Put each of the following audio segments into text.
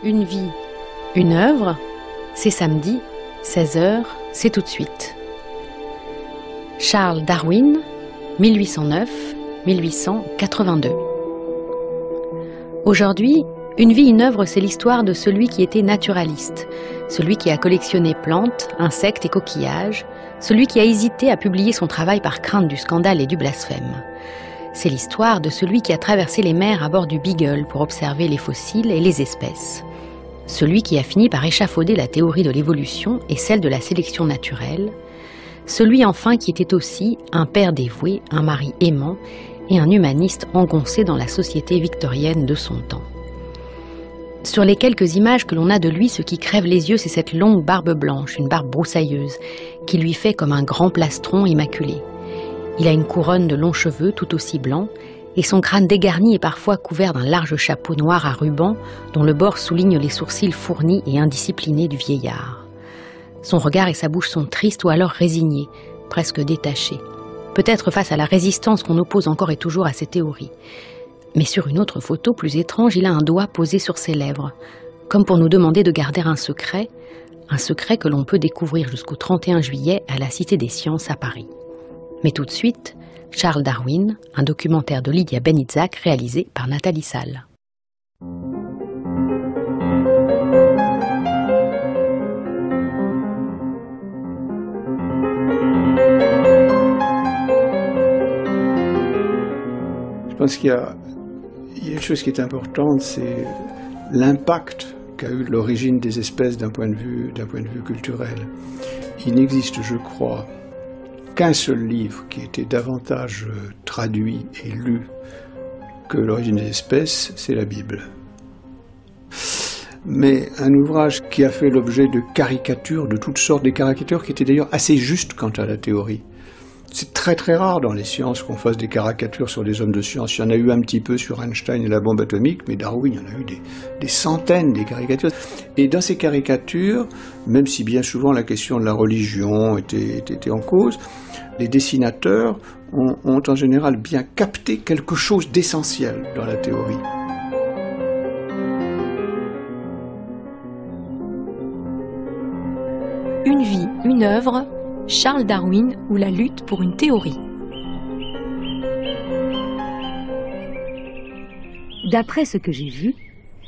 Une vie, une œuvre, c'est samedi, 16h, c'est tout de suite. Charles Darwin, 1809-1882. Aujourd'hui, une vie, une œuvre, c'est l'histoire de celui qui était naturaliste, celui qui a collectionné plantes, insectes et coquillages, celui qui a hésité à publier son travail par crainte du scandale et du blasphème. C'est l'histoire de celui qui a traversé les mers à bord du Beagle pour observer les fossiles et les espèces. Celui qui a fini par échafauder la théorie de l'évolution et celle de la sélection naturelle. Celui enfin qui était aussi un père dévoué, un mari aimant et un humaniste engoncé dans la société victorienne de son temps. Sur les quelques images que l'on a de lui, ce qui crève les yeux, c'est cette longue barbe blanche, une barbe broussailleuse, qui lui fait comme un grand plastron immaculé. Il a une couronne de longs cheveux tout aussi blancs, et son crâne dégarni est parfois couvert d'un large chapeau noir à ruban, dont le bord souligne les sourcils fournis et indisciplinés du vieillard. Son regard et sa bouche sont tristes ou alors résignés, presque détachés. Peut-être face à la résistance qu'on oppose encore et toujours à ces théories. Mais sur une autre photo plus étrange, il a un doigt posé sur ses lèvres, comme pour nous demander de garder un secret que l'on peut découvrir jusqu'au 31 juillet à la Cité des Sciences à Paris. Mais tout de suite, Charles Darwin, un documentaire de Lydia Benitzak réalisé par Nathalie Salle. Je pense qu'il y a une chose qui est importante, c'est l'impact qu'a eu l'origine des espèces d'un point de vue culturel. Il n'existe, je crois, qu'un seul livre qui ait été davantage traduit et lu que l'origine des espèces, c'est la Bible. Mais un ouvrage qui a fait l'objet de caricatures, de toutes sortes, des caricatures qui étaient d'ailleurs assez justes quant à la théorie. C'est très très rare dans les sciences qu'on fasse des caricatures sur des hommes de science. Il y en a eu un petit peu sur Einstein et la bombe atomique, mais Darwin, il y en a eu des centaines des caricatures. Et dans ces caricatures, même si bien souvent la question de la religion était en cause, les dessinateurs ont en général bien capté quelque chose d'essentiel dans la théorie. Une vie, une œuvre, Charles Darwin ou la lutte pour une théorie. D'après ce que j'ai vu,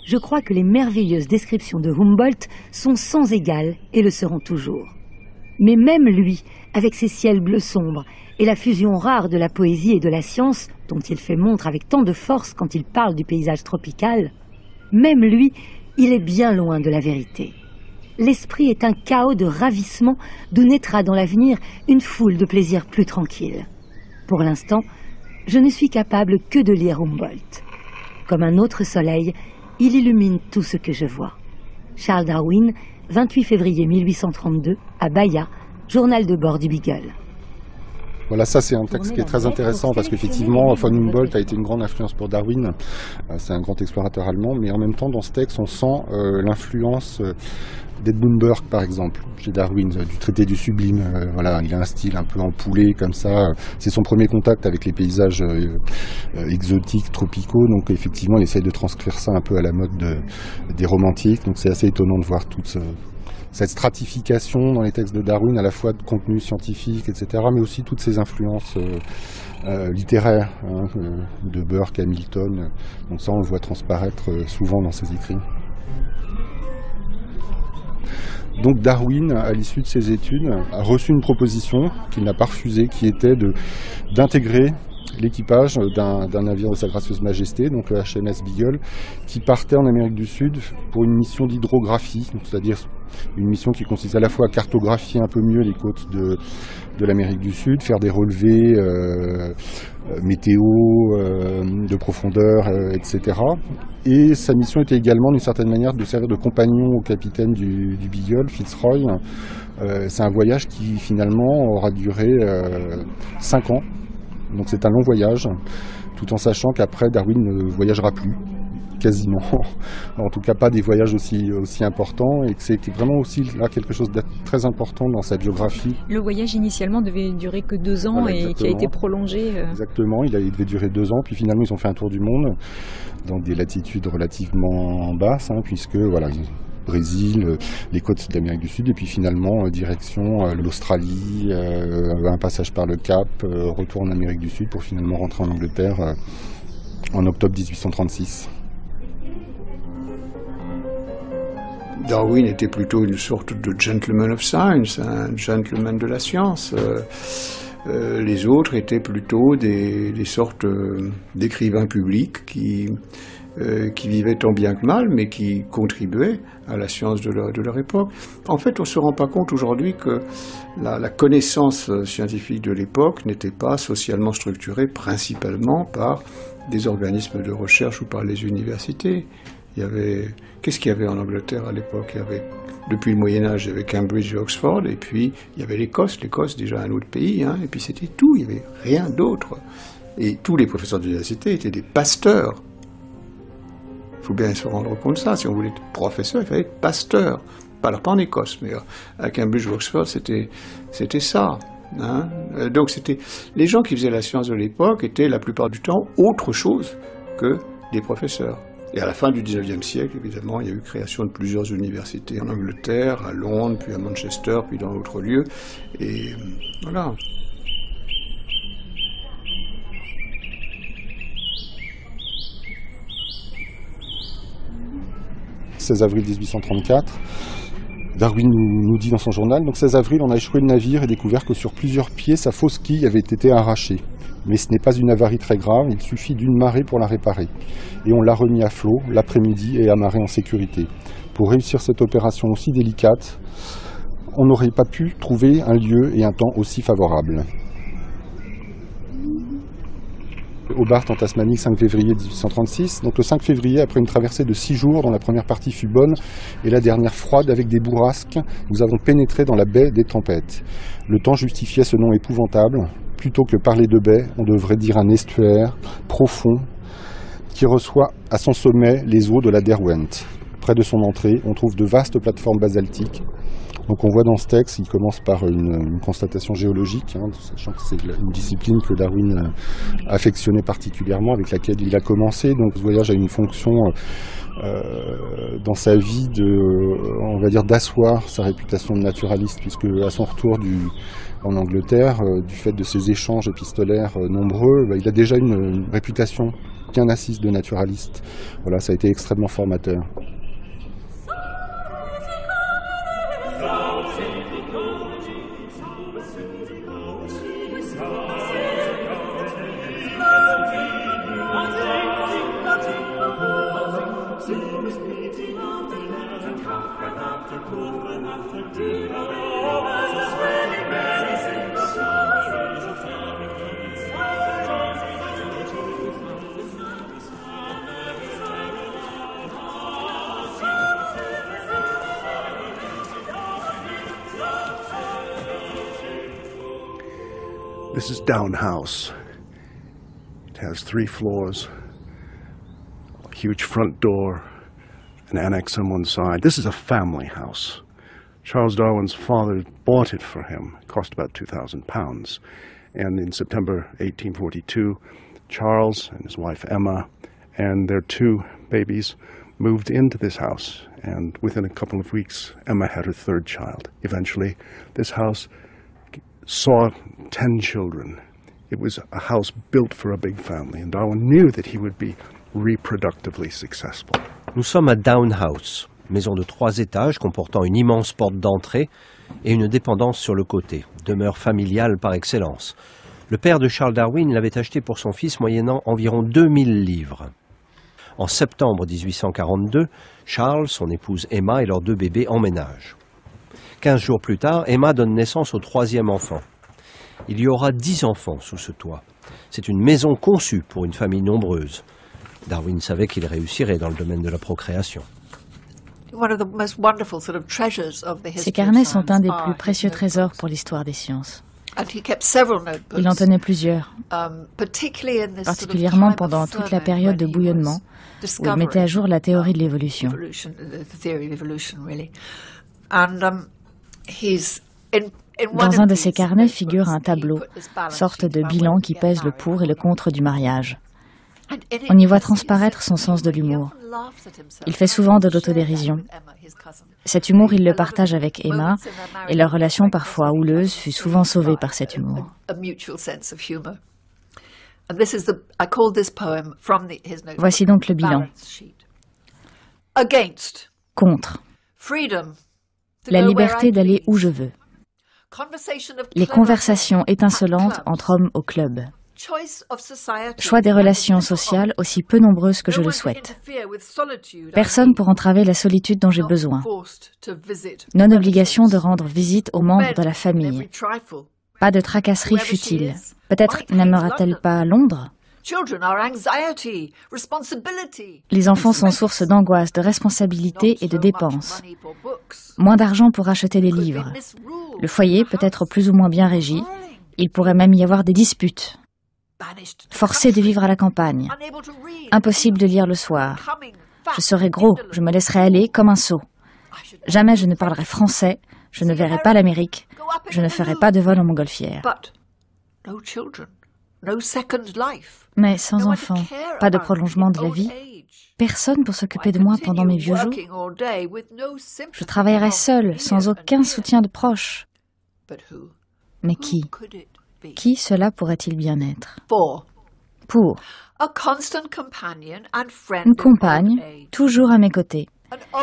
je crois que les merveilleuses descriptions de Humboldt sont sans égal et le seront toujours. Mais même lui, avec ses ciels bleus sombres et la fusion rare de la poésie et de la science, dont il fait montre avec tant de force quand il parle du paysage tropical, même lui, il est bien loin de la vérité. L'esprit est un chaos de ravissement d'où naîtra dans l'avenir une foule de plaisirs plus tranquilles. Pour l'instant, je ne suis capable que de lire Humboldt. Comme un autre soleil, il illumine tout ce que je vois. Charles Darwin, 28 février 1832, à Bahia, journal de bord du Beagle. Voilà, ça c'est un texte qui est très intéressant parce qu'effectivement, von Humboldt a été une grande influence pour Darwin. C'est un grand explorateur allemand, mais en même temps, dans ce texte, on sent l'influence d'Edmund Burke, par exemple, chez Darwin, du traité du sublime. Voilà, il a un style un peu empoulé, comme ça. C'est son premier contact avec les paysages exotiques, tropicaux. Donc effectivement, il essaye de transcrire ça un peu à la mode des romantiques. Donc c'est assez étonnant de voir toute cette stratification dans les textes de Darwin, à la fois de contenu scientifique, etc., mais aussi toutes ces influences littéraires de Burke, Hamilton. Donc ça, on le voit transparaître souvent dans ses écrits. Donc Darwin, à l'issue de ses études, a reçu une proposition qu'il n'a pas refusée, qui était d'intégrer l'équipage d'un navire de Sa Gracieuse Majesté, donc le HMS Beagle, qui partait en Amérique du Sud pour une mission d'hydrographie, c'est-à-dire une mission qui consiste à la fois à cartographier un peu mieux les côtes de l'Amérique du Sud, faire des relevés météo, de profondeur, etc. Et sa mission était également, d'une certaine manière, de servir de compagnon au capitaine du Beagle, Fitzroy. C'est un voyage qui, finalement, aura duré 5 ans. Donc c'est un long voyage, tout en sachant qu'après, Darwin ne voyagera plus, quasiment, en tout cas pas des voyages aussi importants, et que c'était vraiment aussi là quelque chose de très important dans sa biographie. Le voyage initialement devait durer que 2 ans, voilà, et qui a été prolongé. Exactement, il devait durer 2 ans, puis finalement ils ont fait un tour du monde dans des latitudes relativement basses, puisque voilà, Brésil, les côtes de l'Amérique du Sud, et puis finalement direction l'Australie, un passage par le Cap, retour en Amérique du Sud pour finalement rentrer en Angleterre en octobre 1836. Darwin était plutôt une sorte de gentleman of science, un gentleman de la science. Les autres étaient plutôt des sortes d'écrivains publics qui vivaient tant bien que mal, mais qui contribuaient à la science de leur époque. En fait, on ne se rend pas compte aujourd'hui que la connaissance scientifique de l'époque n'était pas socialement structurée principalement par des organismes de recherche ou par les universités. Qu'est-ce qu'il y avait en Angleterre à l'époque? Depuis le Moyen-Âge, il y avait Cambridge et Oxford, et puis il y avait l'Écosse déjà un autre pays, et puis c'était tout, il n'y avait rien d'autre. Et tous les professeurs d'université étaient des pasteurs. Il faut bien se rendre compte de ça. Si on voulait être professeur, il fallait être pasteur. Pas en Écosse, mais à Cambridge ou Oxford, c'était ça. Donc les gens qui faisaient la science de l'époque étaient la plupart du temps autre chose que des professeurs. Et à la fin du XIXe siècle, évidemment, il y a eu création de plusieurs universités en Angleterre, à Londres, puis à Manchester, puis dans d'autres lieux. Et voilà. « 16 avril 1834, Darwin nous dit dans son journal, donc 16 avril, on a échoué le navire et découvert que sur plusieurs pieds, sa fausse quille avait été arrachée. Mais ce n'est pas une avarie très grave, il suffit d'une marée pour la réparer. Et on l'a remis à flot l'après-midi et amarré en sécurité. Pour réussir cette opération aussi délicate, on n'aurait pas pu trouver un lieu et un temps aussi favorables. » Hobart en Tasmanie, 5 février 1836. Donc le 5 février, après une traversée de 6 jours dont la première partie fut bonne et la dernière froide avec des bourrasques, nous avons pénétré dans la baie des tempêtes. Le temps justifiait ce nom épouvantable. Plutôt que parler de baie, on devrait dire un estuaire profond qui reçoit à son sommet les eaux de la Derwent. Près de son entrée, on trouve de vastes plateformes basaltiques. Donc on voit dans ce texte, il commence par une constatation géologique, sachant que c'est une discipline que Darwin affectionnait particulièrement, avec laquelle il a commencé. Donc ce voyage a une fonction dans sa vie on va dire d'asseoir sa réputation de naturaliste, puisque à son retour en Angleterre, du fait de ses échanges épistolaires nombreux, il a déjà une réputation bien assise de naturaliste. Voilà, ça a été extrêmement formateur. This is Down House. It has 3 floors, a huge front door, an annex on one side. This is a family house. Charles Darwin's father bought it for him. It cost about £2,000. And in September 1842, Charles and his wife Emma and their 2 babies moved into this house. And within a couple of weeks, Emma had her 3rd child. Eventually, this house saw 10 children. It was a house built for a big family, and Darwin knew that he would be reproductively successful. Nous sommes à Down House, maison de 3 étages comportant une immense porte d'entrée et une dépendance sur le côté, demeure familiale par excellence. Le père de Charles Darwin l'avait acheté pour son fils moyennant environ 2000 livres. En septembre 1842, Charles, son épouse Emma et leurs 2 bébés emménagent. 15 jours plus tard, Emma donne naissance au 3e enfant. Il y aura 10 enfants sous ce toit. C'est une maison conçue pour une famille nombreuse. Darwin savait qu'il réussirait dans le domaine de la procréation. Ces carnets sont un des plus précieux trésors pour l'histoire des sciences. Il en tenait plusieurs, particulièrement pendant toute la période de bouillonnement, où il mettait à jour la théorie de l'évolution. Dans un de ses carnets figure un tableau, sorte de bilan qui pèse le pour et le contre du mariage. On y voit transparaître son sens de l'humour. Il fait souvent de l'autodérision. Cet humour, il le partage avec Emma, et leur relation parfois houleuse fut souvent sauvée par cet humour. Voici donc le bilan. Contre. La liberté d'aller où je veux. Les conversations étincelantes entre hommes au club. Choix des relations sociales aussi peu nombreuses que je le souhaite. Personne pour entraver la solitude dont j'ai besoin. Non-obligation de rendre visite aux membres de la famille. Pas de tracasseries futiles. Peut-être n'aimera-t-elle pas Londres ? Les enfants sont source d'angoisse, de responsabilité et de dépenses. Moins d'argent pour acheter des livres. Le foyer peut être plus ou moins bien régi. Il pourrait même y avoir des disputes. Forcé de vivre à la campagne. Impossible de lire le soir. Je serai gros, je me laisserai aller comme un sot. Jamais je ne parlerai français, je ne verrai pas l'Amérique, je ne ferai pas de vol en montgolfière. Mais sans enfant, pas de prolongement de la vie, personne pour s'occuper de moi pendant mes vieux jours. Je travaillerai seule, sans aucun soutien de proche. Mais qui ? Qui cela pourrait-il bien être ? Pour une compagne, toujours à mes côtés,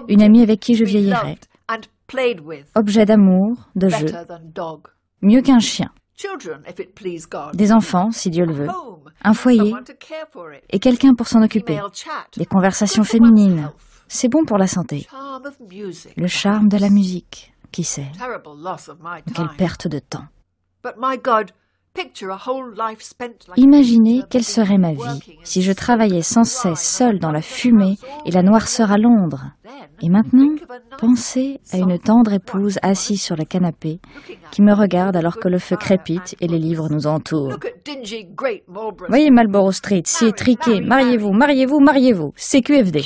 une amie avec qui je vieillirai, objet d'amour, de jeu, mieux qu'un chien, des enfants, si Dieu le veut, un foyer et quelqu'un pour s'en occuper, des conversations féminines, c'est bon pour la santé, le charme de la musique, qui sait, quelle perte de temps. Imaginez quelle serait ma vie si je travaillais sans cesse seule dans la fumée et la noirceur à Londres. Et maintenant, pensez à une tendre épouse assise sur le canapé qui me regarde alors que le feu crépite et les livres nous entourent. Voyez Marlborough Street, si étriqué, mariez-vous, mariez-vous, mariez-vous, CQFD.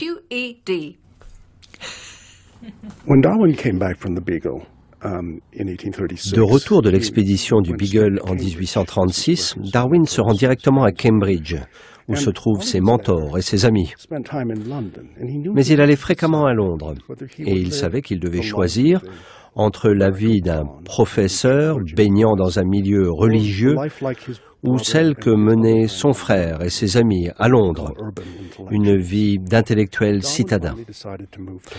When Darwin came back from the Beagle, de retour de l'expédition du Beagle en 1836, Darwin se rend directement à Cambridge, où se trouvent ses mentors et ses amis. Mais il allait fréquemment à Londres, et il savait qu'il devait choisir entre la vie d'un professeur baignant dans un milieu religieux ou celle que menaient son frère et ses amis à Londres, une vie d'intellectuel citadin.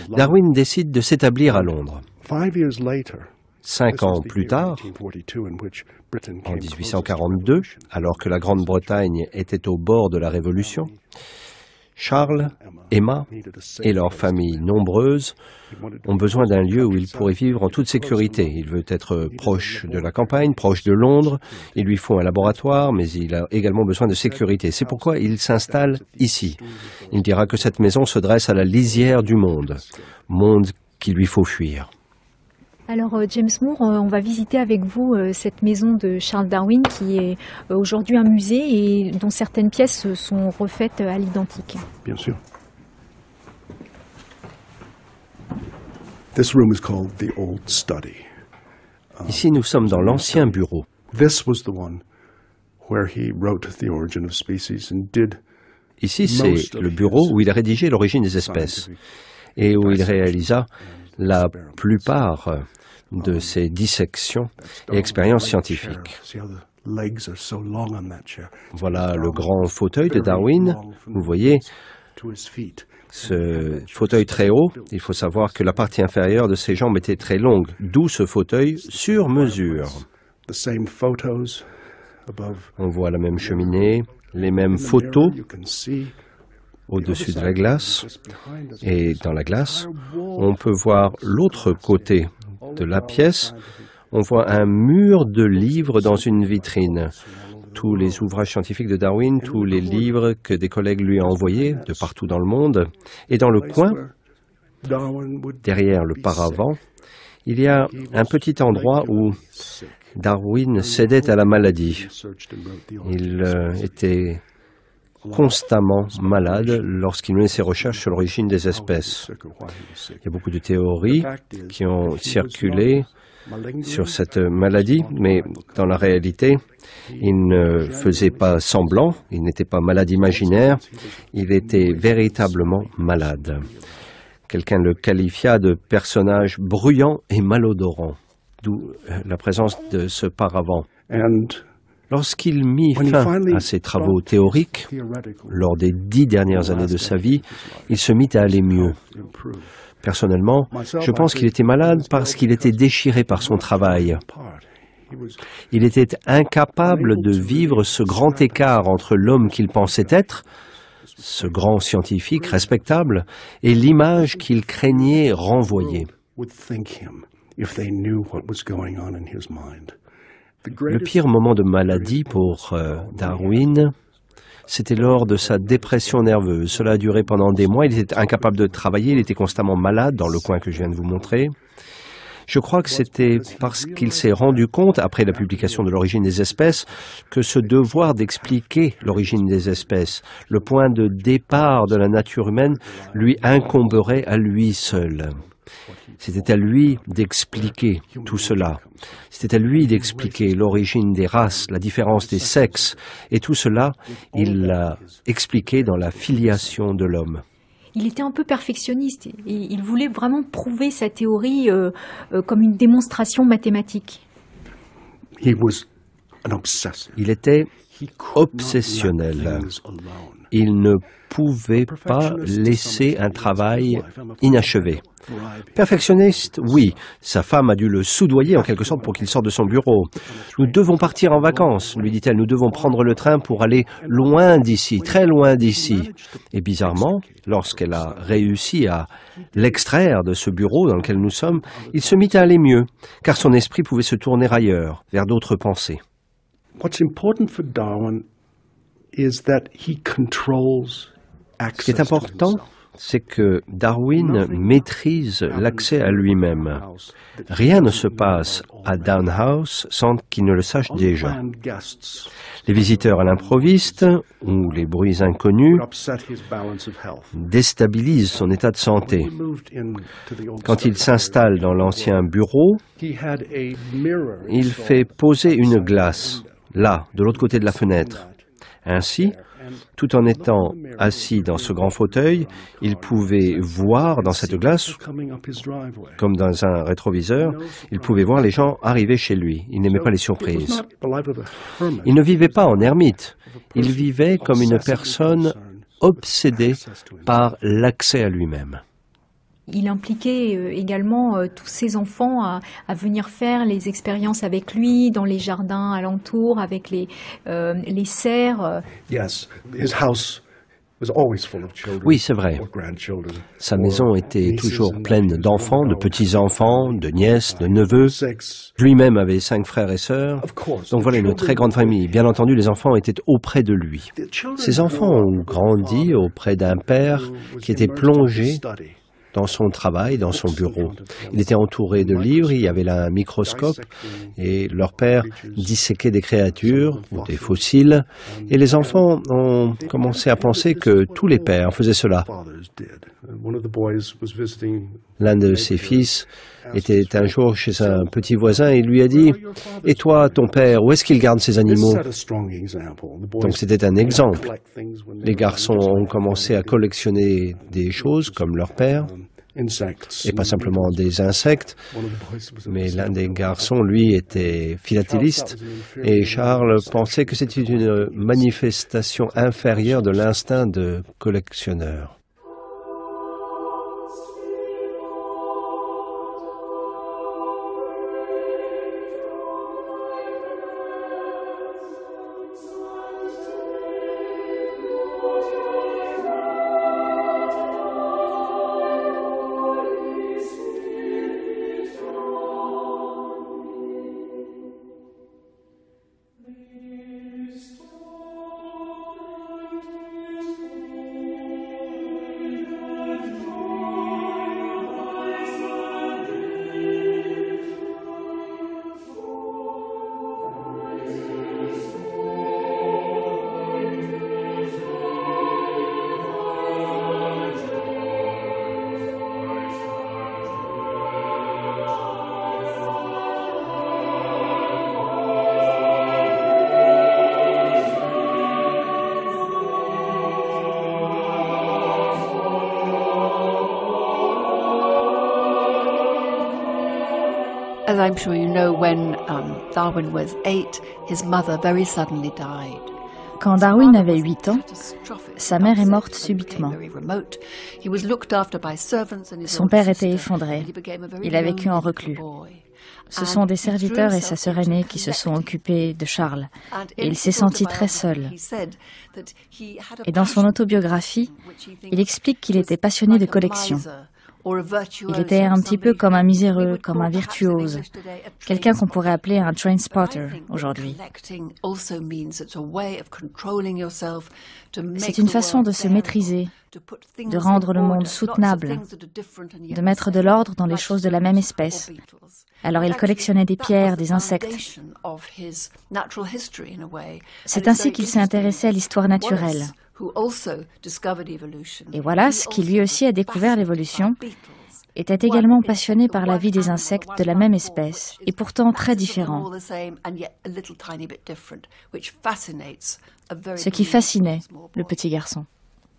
Darwin décide de s'établir à Londres. 5 ans plus tard, en 1842, alors que la Grande-Bretagne était au bord de la Révolution, Charles, Emma et leurs familles nombreuses ont besoin d'un lieu où il pourrait vivre en toute sécurité. Il veut être proche de la campagne, proche de Londres. Il lui faut un laboratoire, mais il a également besoin de sécurité. C'est pourquoi il s'installe ici. Il dira que cette maison se dresse à la lisière du monde qu'il lui faut fuir. Alors James Moore, on va visiter avec vous cette maison de Charles Darwin qui est aujourd'hui un musée et dont certaines pièces sont refaites à l'identique. Bien sûr. This room is called the old study. Ici, nous sommes dans l'ancien bureau. This was the one where he wrote The Origin of Species and did. Ici, c'est le bureau où il a rédigé l'origine des espèces et où il réalisa la plupart de ses dissections et expériences scientifiques. Voilà le grand fauteuil de Darwin. Vous voyez ce fauteuil très haut. Il faut savoir que la partie inférieure de ses jambes était très longue, d'où ce fauteuil sur mesure. On voit la même cheminée, les mêmes photos au-dessus de la glace. Et dans la glace, on peut voir l'autre côté de la pièce. On voit un mur de livres dans une vitrine. Tous les ouvrages scientifiques de Darwin, tous les livres que des collègues lui ont envoyés de partout dans le monde. Et dans le coin, derrière le paravent, Il y a un petit endroit où Darwin cédait à la maladie. Il était constamment malade lorsqu'il menait ses recherches sur l'origine des espèces. Il y a beaucoup de théories qui ont circulé sur cette maladie, mais dans la réalité, il ne faisait pas semblant, il n'était pas malade imaginaire, il était véritablement malade. Quelqu'un le qualifia de personnage bruyant et malodorant, d'où la présence de ce paravent. Lorsqu'il mit fin à ses travaux théoriques, lors des 10 dernières années de sa vie, il se mit à aller mieux. Personnellement, je pense qu'il était malade parce qu'il était déchiré par son travail. Il était incapable de vivre ce grand écart entre l'homme qu'il pensait être, ce grand scientifique respectable, et l'image qu'il craignait renvoyer. Le pire moment de maladie pour Darwin, c'était lors de sa dépression nerveuse. Cela a duré pendant des mois, il était incapable de travailler, il était constamment malade dans le coin que je viens de vous montrer. Je crois que c'était parce qu'il s'est rendu compte, après la publication de l'origine des espèces, que ce devoir d'expliquer l'origine des espèces, le point de départ de la nature humaine, lui incomberait à lui seul. C'était à lui d'expliquer tout cela. C'était à lui d'expliquer l'origine des races, la différence des sexes. Et tout cela, il l'a expliqué dans la filiation de l'homme. Il était un peu perfectionniste et il voulait vraiment prouver sa théorie comme une démonstration mathématique. Il était obsessionnel. Il ne pouvait pas laisser un travail inachevé. Perfectionniste, oui. Sa femme a dû le soudoyer en quelque sorte pour qu'il sorte de son bureau. « Nous devons partir en vacances », lui dit-elle. « Nous devons prendre le train pour aller loin d'ici, très loin d'ici. » Et bizarrement, lorsqu'elle a réussi à l'extraire de ce bureau dans lequel nous sommes, il se mit à aller mieux, car son esprit pouvait se tourner ailleurs, vers d'autres pensées. What's important for Darwin is that he controls access. Ce qui est important, c'est que Darwin maîtrise l'accès à lui-même. Rien ne se passe à Down House sans qu'il ne le sache déjà. Les visiteurs à l'improviste ou les bruits inconnus déstabilisent son état de santé. Quand il s'installe dans l'ancien bureau, il fait poser une glace, là, de l'autre côté de la fenêtre. Ainsi, tout en étant assis dans ce grand fauteuil, il pouvait voir dans cette glace, comme dans un rétroviseur, il pouvait voir les gens arriver chez lui. Il n'aimait pas les surprises. Il ne vivait pas en ermite. Il vivait comme une personne obsédée par l'accès à lui-même. Il impliquait également tous ses enfants à venir faire les expériences avec lui dans les jardins alentours, avec les serres. Oui, c'est vrai. Sa maison était toujours pleine d'enfants, de petits-enfants, de nièces, de neveux. Lui-même avait 5 frères et sœurs. Donc voilà une très grande famille. Bien entendu, les enfants étaient auprès de lui. Ces enfants ont grandi auprès d'un père qui était plongé dans son travail, dans son bureau. Il était entouré de livres, il y avait là un microscope, et leur père disséquait des créatures, ou des fossiles, et les enfants ont commencé à penser que tous les pères faisaient cela. L'un de ses fils était un jour chez un petit voisin et il lui a dit « Et toi, ton père, où est-ce qu'il garde ses animaux ?» Donc c'était un exemple. Les garçons ont commencé à collectionner des choses comme leur père, et pas simplement des insectes, mais l'un des garçons, lui, était philatéliste, et Charles pensait que c'était une manifestation inférieure de l'instinct de collectionneur. As I'm sure you know, when Darwin was 8, his mother very suddenly died. Quand Darwin avait 8 ans, sa mère est morte subitement. Son père était effondré. Il a vécu en reclus. Ce sont des serviteurs et sa sœur aînée qui se sont occupés de Charles. Et il s'est senti très seul. Et dans son autobiographie, il explique qu'il était passionné de collection. Il était un petit peu comme un miséreux, comme un virtuose, quelqu'un qu'on pourrait appeler un train spotter aujourd'hui. C'est une façon de se maîtriser, de rendre le monde soutenable, de mettre de l'ordre dans les choses de la même espèce. Alors il collectionnait des pierres, des insectes. C'est ainsi qu'il s'est intéressé à l'histoire naturelle. Et Wallace, qui lui aussi a découvert l'évolution, était également passionné par la vie des insectes de la même espèce, et pourtant très différents. Ce qui fascinait le petit garçon.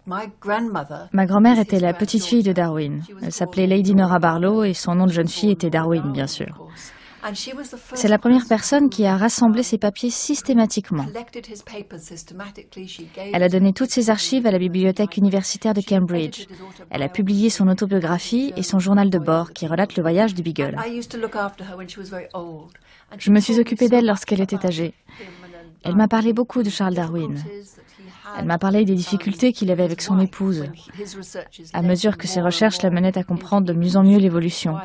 Ma grand-mère était la petite-fille de Darwin. Elle s'appelait Lady Nora Barlow et son nom de jeune fille était Darwin, bien sûr. C'est la première personne qui a rassemblé ses papiers systématiquement. Elle a donné toutes ses archives à la bibliothèque universitaire de Cambridge. Elle a publié son autobiographie et son journal de bord qui relate le voyage du Beagle. Je me suis occupée d'elle lorsqu'elle était âgée. Elle m'a parlé beaucoup de Charles Darwin. Elle m'a parlé des difficultés qu'il avait avec son épouse, à mesure que ses recherches la menaient à comprendre de mieux en mieux l'évolution.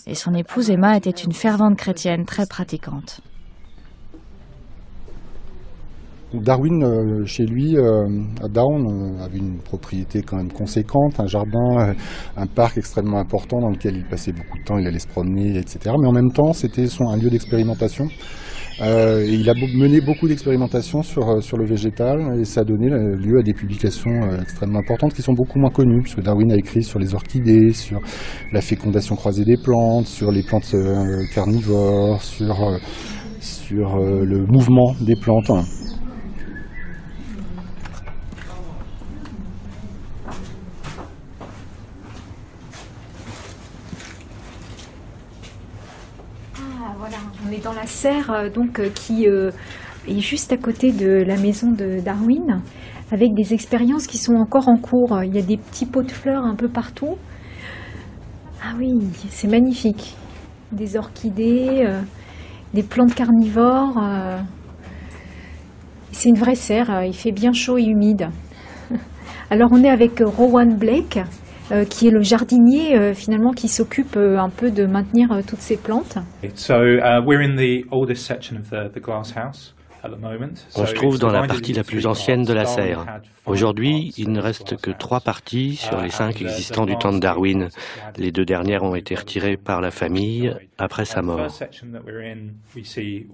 Et son épouse Emma était une fervente chrétienne très pratiquante. Darwin, chez lui, à Down, avait une propriété quand même conséquente, un jardin, un parc extrêmement important dans lequel il passait beaucoup de temps, il allait se promener, etc. Mais en même temps, c'était un lieu d'expérimentation. Et il a mené beaucoup d'expérimentations sur le végétal et ça a donné lieu à des publications extrêmement importantes qui sont beaucoup moins connues, puisque Darwin a écrit sur les orchidées, sur la fécondation croisée des plantes, sur les plantes carnivores, sur le mouvement des plantes. On est dans la serre qui est juste à côté de la maison de Darwin, avec des expériences qui sont encore en cours. Il y a des petits pots de fleurs un peu partout. Ah oui, c'est magnifique. Des orchidées, des plantes carnivores. C'est une vraie serre, il fait bien chaud et humide. Alors on est avec Rowan Blake, qui est le jardinier finalement qui s'occupe un peu de maintenir toutes ces plantes. On se trouve dans la partie la plus ancienne de la serre. Aujourd'hui, il ne reste que 3 parties sur les 5 existants du temps de Darwin. Les 2 dernières ont été retirées par la famille après sa mort. Ici,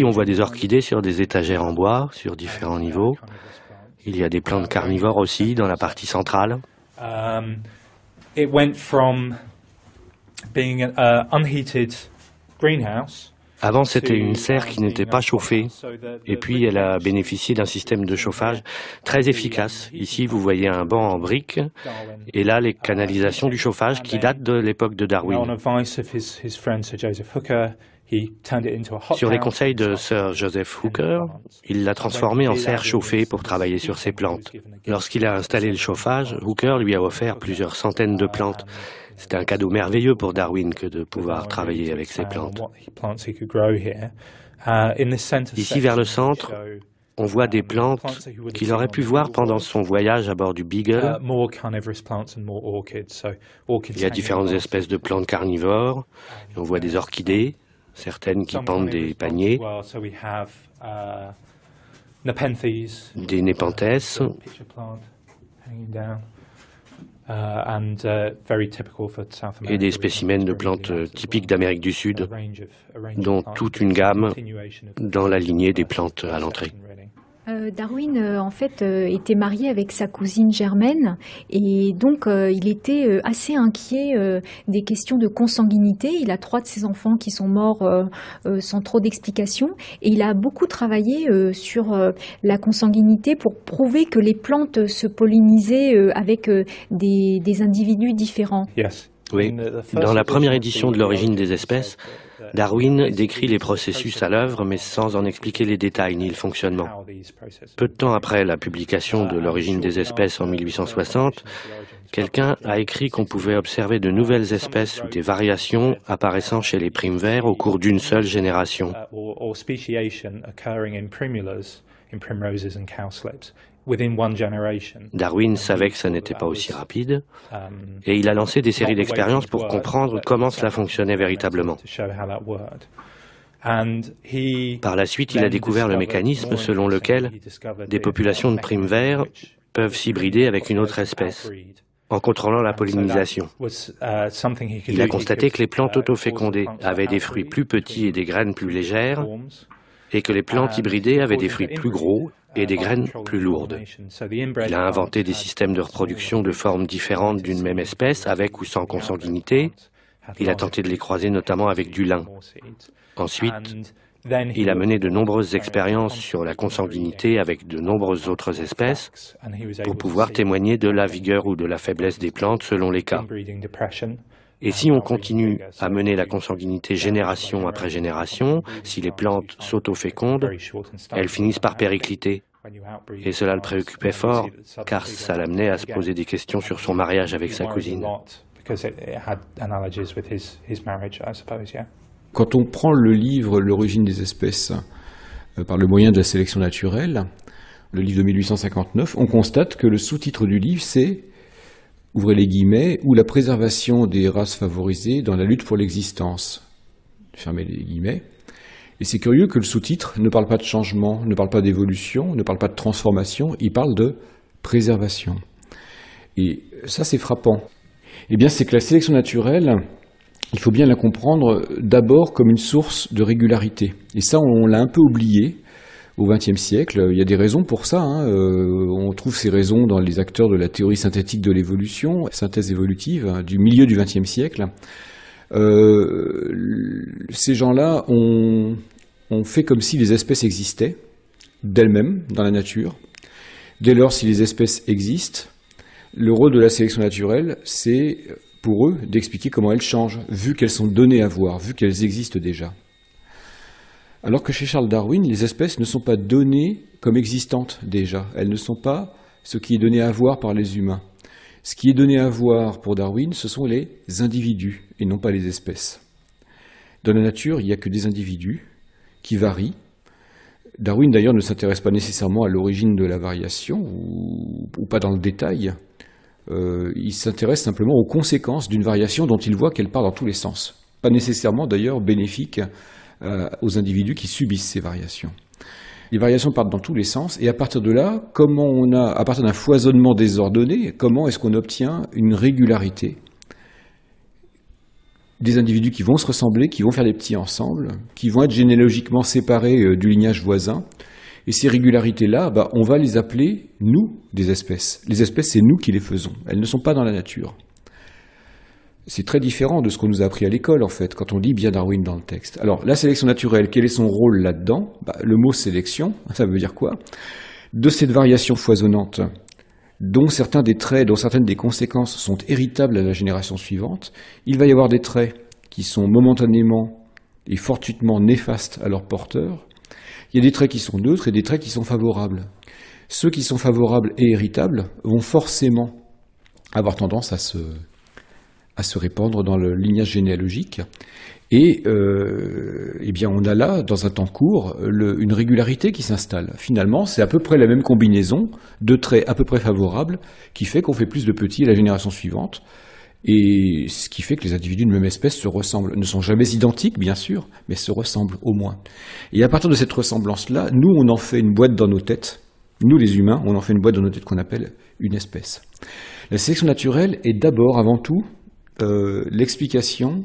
on voit des orchidées sur des étagères en bois, sur différents niveaux. Il y a des plantes carnivores aussi dans la partie centrale. Avant, c'était une serre qui n'était pas chauffée, et puis elle a bénéficié d'un système de chauffage très efficace. Ici, vous voyez un banc en briques, et là, les canalisations du chauffage qui datent de l'époque de Darwin. Sur les conseils de Sir Joseph Hooker, il l'a transformé en serre chauffée pour travailler sur ses plantes. Lorsqu'il a installé le chauffage, Hooker lui a offert plusieurs centaines de plantes. C'était un cadeau merveilleux pour Darwin que de pouvoir travailler avec ces plantes. Ici, vers le centre, on voit des plantes qu'il aurait pu voir pendant son voyage à bord du Beagle. Il y a différentes espèces de plantes carnivores. Et on voit des orchidées, certaines qui pendent des paniers, des népenthès, et des spécimens de plantes typiques d'Amérique du Sud, dont toute une gamme dans la lignée des plantes à l'entrée. Darwin, en fait, était marié avec sa cousine Germaine et donc il était assez inquiet des questions de consanguinité. Il a 3 de ses enfants qui sont morts sans trop d'explications et il a beaucoup travaillé sur la consanguinité pour prouver que les plantes se pollinisaient avec des individus différents. Oui, dans la première édition de l'origine des espèces, Darwin décrit les processus à l'œuvre, mais sans en expliquer les détails ni le fonctionnement. Peu de temps après la publication de l'origine des espèces en 1860, quelqu'un a écrit qu'on pouvait observer de nouvelles espèces ou des variations apparaissant chez les primevères au cours d'une seule génération. Darwin savait que ça n'était pas aussi rapide et il a lancé des séries d'expériences pour comprendre comment cela fonctionnait véritablement. Par la suite, il a découvert le mécanisme selon lequel des populations de primevères peuvent s'hybrider avec une autre espèce en contrôlant la pollinisation. Il a constaté que les plantes autofécondées avaient des fruits plus petits et des graines plus légères et que les plantes hybridées avaient des fruits plus gros et des graines plus lourdes. Il a inventé des systèmes de reproduction de formes différentes d'une même espèce, avec ou sans consanguinité. Il a tenté de les croiser notamment avec du lin. Ensuite, il a mené de nombreuses expériences sur la consanguinité avec de nombreuses autres espèces pour pouvoir témoigner de la vigueur ou de la faiblesse des plantes selon les cas. Et si on continue à mener la consanguinité génération après génération, si les plantes s'autofécondent, elles finissent par péricliter. Et cela le préoccupait fort, car ça l'amenait à se poser des questions sur son mariage avec sa cousine. Quand on prend le livre « L'origine des espèces » par le moyen de la sélection naturelle, le livre de 1859, on constate que le sous-titre du livre, c'est ouvrez les guillemets, ou la préservation des races favorisées dans la lutte pour l'existence. Fermez les guillemets. Et c'est curieux que le sous-titre ne parle pas de changement, ne parle pas d'évolution, ne parle pas de transformation, il parle de préservation. Et ça, c'est frappant. Eh bien, c'est que la sélection naturelle, il faut bien la comprendre d'abord comme une source de régularité. Et ça, on l'a un peu oublié au XXe siècle. Il y a des raisons pour ça. On trouve ces raisons dans les acteurs de la théorie synthétique de l'évolution, synthèse évolutive, du milieu du XXe siècle. Ces gens-là ont fait comme si les espèces existaient d'elles-mêmes dans la nature. Dès lors, si les espèces existent, le rôle de la sélection naturelle, c'est pour eux d'expliquer comment elles changent, vu qu'elles sont données à voir, vu qu'elles existent déjà. Alors que chez Charles Darwin, les espèces ne sont pas données comme existantes déjà. Elles ne sont pas ce qui est donné à voir par les humains. Ce qui est donné à voir pour Darwin, ce sont les individus et non pas les espèces. Dans la nature, il n'y a que des individus qui varient. Darwin, d'ailleurs, ne s'intéresse pas nécessairement à l'origine de la variation ou pas dans le détail. Il s'intéresse simplement aux conséquences d'une variation dont il voit qu'elle part dans tous les sens. Pas nécessairement, d'ailleurs, bénéfique aux individus qui subissent ces variations. Les variations partent dans tous les sens, et à partir de là, à partir d'un foisonnement désordonné, comment est-ce qu'on obtient une régularité? Des individus qui vont se ressembler, qui vont faire des petits ensemble, qui vont être généalogiquement séparés du lignage voisin, et ces régularités-là, on va les appeler, nous, des espèces. Les espèces, c'est nous qui les faisons, elles ne sont pas dans la nature. C'est très différent de ce qu'on nous a appris à l'école, en fait, quand on lit bien Darwin dans le texte. Alors, la sélection naturelle, quel est son rôle là-dedans? Le mot sélection, ça veut dire quoi? De cette variation foisonnante, dont certaines des conséquences sont héritables à la génération suivante, il va y avoir des traits qui sont momentanément et fortuitement néfastes à leurs porteurs. Il y a des traits qui sont neutres et des traits qui sont favorables. Ceux qui sont favorables et héritables vont forcément avoir tendance à se répandre dans le lignage généalogique. Et eh bien on a là, dans un temps court, une régularité qui s'installe. Finalement, c'est à peu près la même combinaison de traits à peu près favorables qui fait qu'on fait plus de petits à la génération suivante. Et ce qui fait que les individus de même espèce se ressemblent. Ne sont jamais identiques, bien sûr, mais se ressemblent au moins. Et à partir de cette ressemblance-là, nous, on en fait une boîte dans nos têtes. Nous, les humains, on en fait une boîte dans nos têtes qu'on appelle une espèce. La sélection naturelle est d'abord, avant tout, l'explication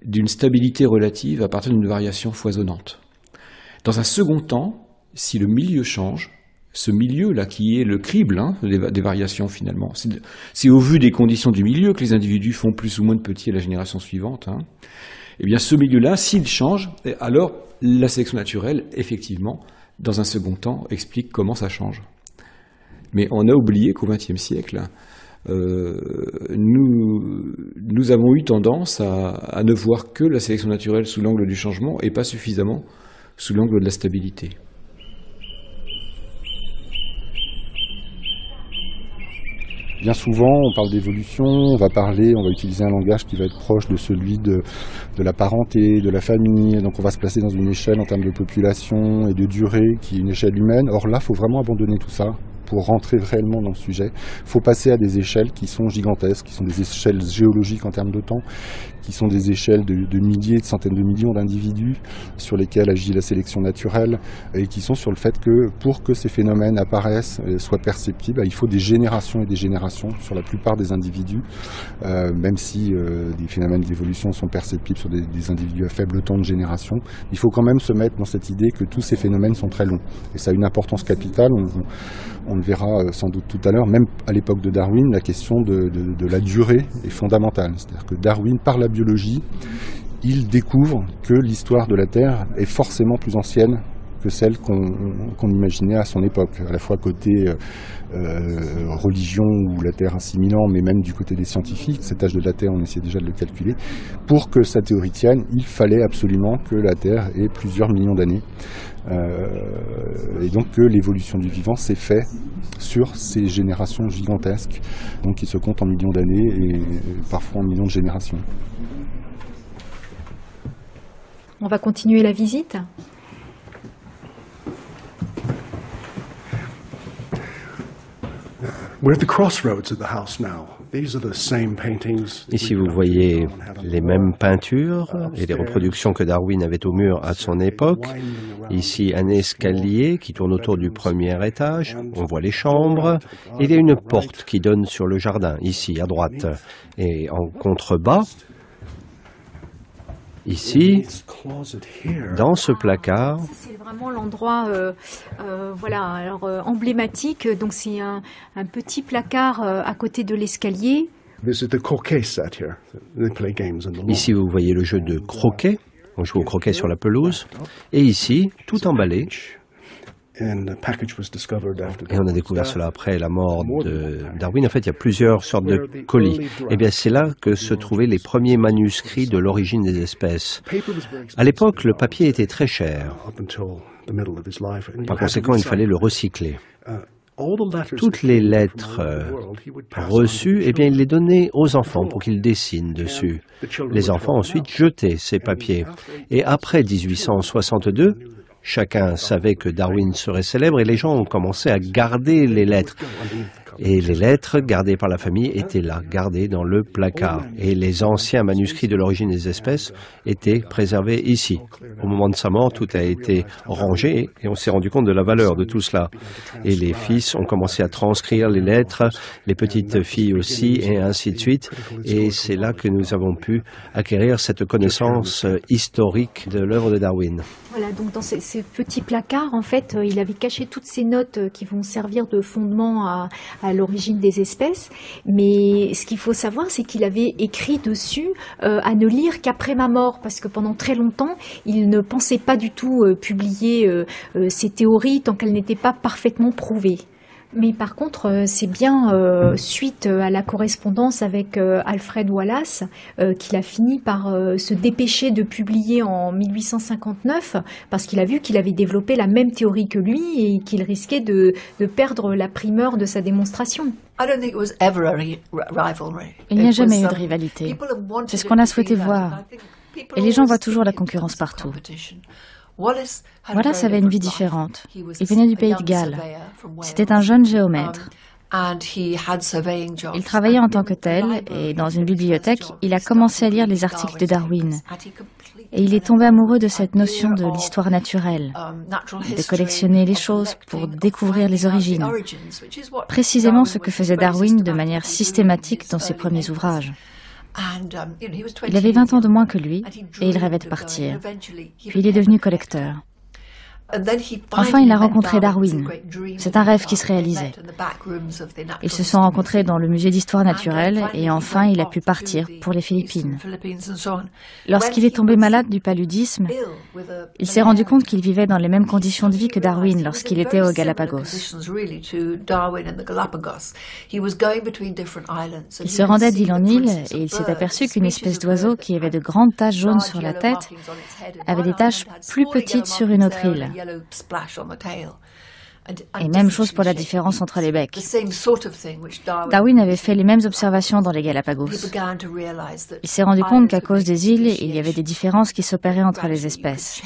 d'une stabilité relative à partir d'une variation foisonnante. Dans un second temps, si le milieu change, ce milieu-là qui est le crible des variations finalement, c'est au vu des conditions du milieu que les individus font plus ou moins de petits à la génération suivante, eh bien ce milieu-là, s'il change, alors la sélection naturelle, effectivement, dans un second temps, explique comment ça change. Mais on a oublié qu'au XXe siècle, nous nous avons eu tendance à ne voir que la sélection naturelle sous l'angle du changement et pas suffisamment sous l'angle de la stabilité. Bien souvent, on parle d'évolution, on va utiliser un langage qui va être proche de celui de la parenté, de la famille. Donc on va se placer dans une échelle en termes de population et de durée qui est une échelle humaine. Or là, il faut vraiment abandonner tout ça pour rentrer réellement dans le sujet. Il faut passer à des échelles qui sont gigantesques, qui sont des échelles géologiques en termes de temps, qui sont des échelles de milliers, de centaines de millions d'individus sur lesquels agit la sélection naturelle et qui sont sur le fait que pour que ces phénomènes apparaissent, soient perceptibles, il faut des générations et des générations sur la plupart des individus, même si des phénomènes d'évolution sont perceptibles sur des individus à faible temps de génération. Il faut quand même se mettre dans cette idée que tous ces phénomènes sont très longs. Et ça a une importance capitale. On le verra sans doute tout à l'heure, même à l'époque de Darwin, la question de la durée est fondamentale. C'est-à-dire que Darwin, par la biologie, il découvre que l'histoire de la Terre est forcément plus ancienne que celle qu'on imaginait à son époque, à la fois côté religion ou la Terre assimilant, mais même du côté des scientifiques. Cet âge de la Terre, on essayait déjà de le calculer. Pour que sa théorie tienne, il fallait absolument que la Terre ait plusieurs millions d'années. Et donc que l'évolution du vivant s'est faite sur ces générations gigantesques, donc qui se comptent en millions d'années et parfois en millions de générations. On va continuer la visite. Ici, vous voyez les mêmes peintures et les reproductions que Darwin avait au mur à son époque. Ici, un escalier qui tourne autour du premier étage. On voit les chambres. Il y a une porte qui donne sur le jardin, ici, à droite. Et en contrebas, ici, dans ce placard, c'est vraiment l'endroit emblématique. Donc c'est un petit placard à côté de l'escalier. Ici, vous voyez le jeu de croquet. On joue au croquet sur la pelouse. Et ici, tout emballé. Et on a découvert cela après la mort de Darwin. En fait, il y a plusieurs sortes de colis. Eh bien, c'est là que se trouvaient les premiers manuscrits de l'origine des espèces. À l'époque, le papier était très cher. Par conséquent, il fallait le recycler. Toutes les lettres reçues, eh bien, il les donnait aux enfants pour qu'ils dessinent dessus. Les enfants ensuite jetaient ces papiers. Et après 1862, chacun savait que Darwin serait célèbre et les gens ont commencé à garder les lettres. Et les lettres gardées par la famille étaient là, gardées dans le placard. Et les anciens manuscrits de l'origine des espèces étaient préservés ici. Au moment de sa mort, tout a été rangé et on s'est rendu compte de la valeur de tout cela. Et les fils ont commencé à transcrire les lettres, les petites filles aussi, et ainsi de suite. Et c'est là que nous avons pu acquérir cette connaissance historique de l'œuvre de Darwin. Voilà, donc dans ces petits placards, en fait, il avait caché toutes ces notes qui vont servir de fondement à l'origine des espèces. Mais ce qu'il faut savoir, c'est qu'il avait écrit dessus à ne lire qu'après ma mort, parce que pendant très longtemps, il ne pensait pas du tout publier ces théories tant qu'elles n'étaient pas parfaitement prouvées. Mais par contre, c'est bien suite à la correspondance avec Alfred Wallace qu'il a fini par se dépêcher de publier en 1859 parce qu'il a vu qu'il avait développé la même théorie que lui et qu'il risquait de perdre la primeur de sa démonstration. Il n'y a jamais eu de rivalité. C'est ce qu'on a souhaité voir. Et les gens voient toujours la concurrence partout. Wallace avait une vie différente. Il venait du pays de Galles. C'était un jeune géomètre. Il travaillait en tant que tel et dans une bibliothèque, il a commencé à lire les articles de Darwin. Et il est tombé amoureux de cette notion de l'histoire naturelle, de collectionner les choses pour découvrir les origines. Précisément ce que faisait Darwin de manière systématique dans ses premiers ouvrages. Il avait 20 ans de moins que lui et il rêvait de partir. Puis il est devenu collecteur. Enfin, il a rencontré Darwin. C'est un rêve qui se réalisait. Ils se sont rencontrés dans le musée d'histoire naturelle et enfin il a pu partir pour les Philippines. Lorsqu'il est tombé malade du paludisme, il s'est rendu compte qu'il vivait dans les mêmes conditions de vie que Darwin lorsqu'il était aux Galapagos. Il se rendait d'île en île et il s'est aperçu qu'une espèce d'oiseau qui avait de grandes taches jaunes sur la tête avait des taches plus petites sur une autre île. Et même chose pour la différence entre les becs. Darwin avait fait les mêmes observations dans les Galapagos. Il s'est rendu compte qu'à cause des îles, il y avait des différences qui s'opéraient entre les espèces.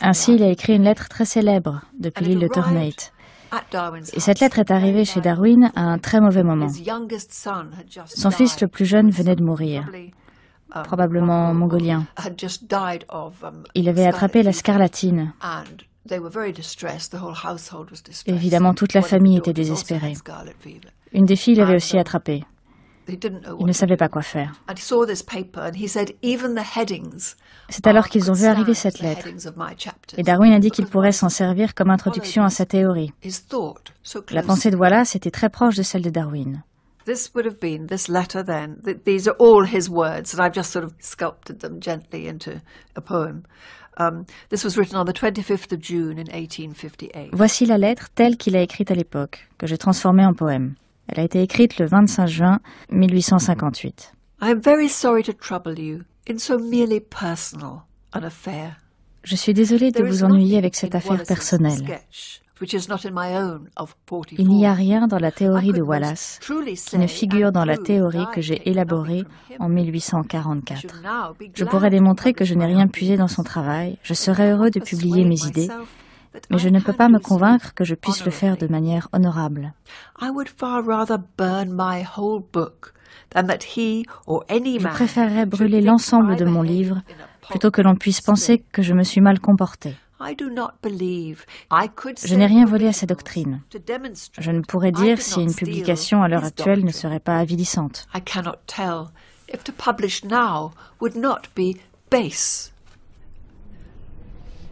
Ainsi, il a écrit une lettre très célèbre depuis l'île de Ternate. Et cette lettre est arrivée chez Darwin à un très mauvais moment. Son fils le plus jeune venait de mourir, probablement mongolien. Il avait attrapé la scarlatine. Évidemment, toute la famille était désespérée. Une des filles l'avait aussi attrapé. Ils ne savaient pas quoi faire. C'est alors qu'ils ont vu arriver cette lettre. Et Darwin a dit qu'il pourrait s'en servir comme introduction à sa théorie. La pensée de Wallace était très proche de celle de Darwin. This would have been this letter then. These are all his words, and I've just sort of sculpted them gently into a poem. This was written on the 25th of June in 1858. Voici la lettre telle qu'il a écrite à l'époque, que j'ai transformée en poème. Elle a été écrite le 25 juin 1858. I am very sorry to trouble you in so merely personal an affair. Je suis désolée de vous ennuyer avec cette affaire personnelle. Il n'y a rien dans la théorie de Wallace qui ne figure dans la théorie que j'ai élaborée en 1844. Je pourrais démontrer que je n'ai rien puisé dans son travail, je serais heureux de publier mes idées, mais je ne peux pas me convaincre que je puisse le faire de manière honorable. Je préférerais brûler l'ensemble de mon livre plutôt que l'on puisse penser que je me suis mal comporté. Je n'ai rien volé à sa doctrine. Je ne pourrais dire si une publication à l'heure actuelle ne serait pas avilissante.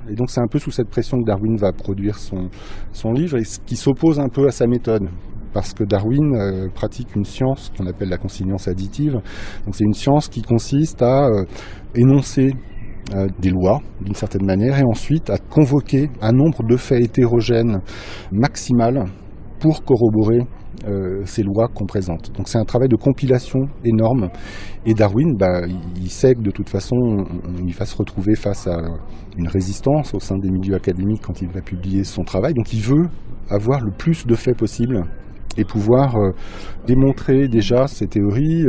Et donc c'est un peu sous cette pression que Darwin va produire son livre, et ce qui s'oppose un peu à sa méthode. Parce que Darwin pratique une science qu'on appelle la consignance additive. Donc c'est une science qui consiste à énoncer des lois, d'une certaine manière, et ensuite à convoquer un nombre de faits hétérogènes maximal pour corroborer ces lois qu'on présente. Donc c'est un travail de compilation énorme, et Darwin, il sait que de toute façon, il va se retrouver face à une résistance au sein des milieux académiques quand il va publier son travail, donc il veut avoir le plus de faits possible et pouvoir démontrer déjà ses théories,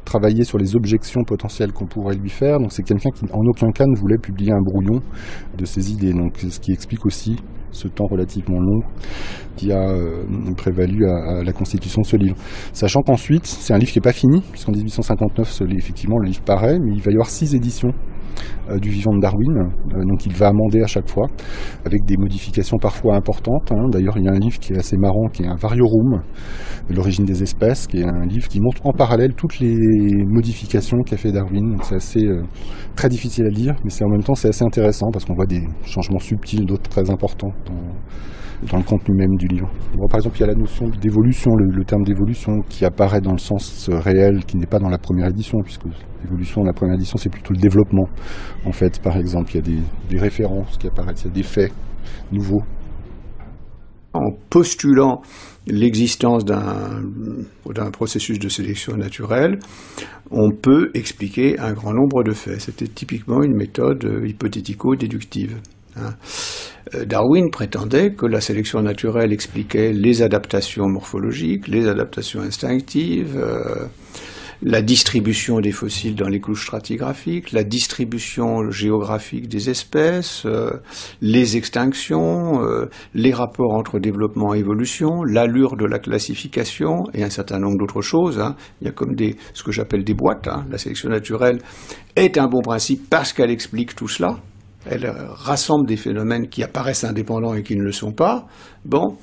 travailler sur les objections potentielles qu'on pourrait lui faire. Donc c'est quelqu'un qui en aucun cas ne voulait publier un brouillon de ses idées, donc ce qui explique aussi ce temps relativement long qui a prévalu à la constitution de ce livre. Sachant qu'ensuite, c'est un livre qui n'est pas fini, puisqu'en 1859, effectivement, le livre paraît, mais il va y avoir 6 éditions du vivant de Darwin, donc il va amender à chaque fois, avec des modifications parfois importantes. D'ailleurs, il y a un livre qui est assez marrant, qui est un Variorum, de l'origine des espèces, qui est un livre qui montre en parallèle toutes les modifications qu'a fait Darwin. Donc c'est assez très difficile à lire, mais en même temps c'est assez intéressant, parce qu'on voit des changements subtils, d'autres très importants dans le contenu même du livre. Bon, par exemple, il y a la notion d'évolution, le terme d'évolution qui apparaît dans le sens réel, qui n'est pas dans la première édition, puisque l'évolution dans la première édition, c'est plutôt le développement. En fait, par exemple, il y a des références qui apparaissent, il y a des faits nouveaux. En postulant l'existence d'un processus de sélection naturelle, on peut expliquer un grand nombre de faits. C'était typiquement une méthode hypothético-déductive. Darwin prétendait que la sélection naturelle expliquait les adaptations morphologiques, les adaptations instinctives, la distribution des fossiles dans les couches stratigraphiques, la distribution géographique des espèces, les extinctions, les rapports entre développement et évolution, l'allure de la classification et un certain nombre d'autres choses. Il y a comme ce que j'appelle des boîtes. La sélection naturelle est un bon principe parce qu'elle explique tout cela. Elle rassemble des phénomènes qui apparaissent indépendants et qui ne le sont pas. Bon,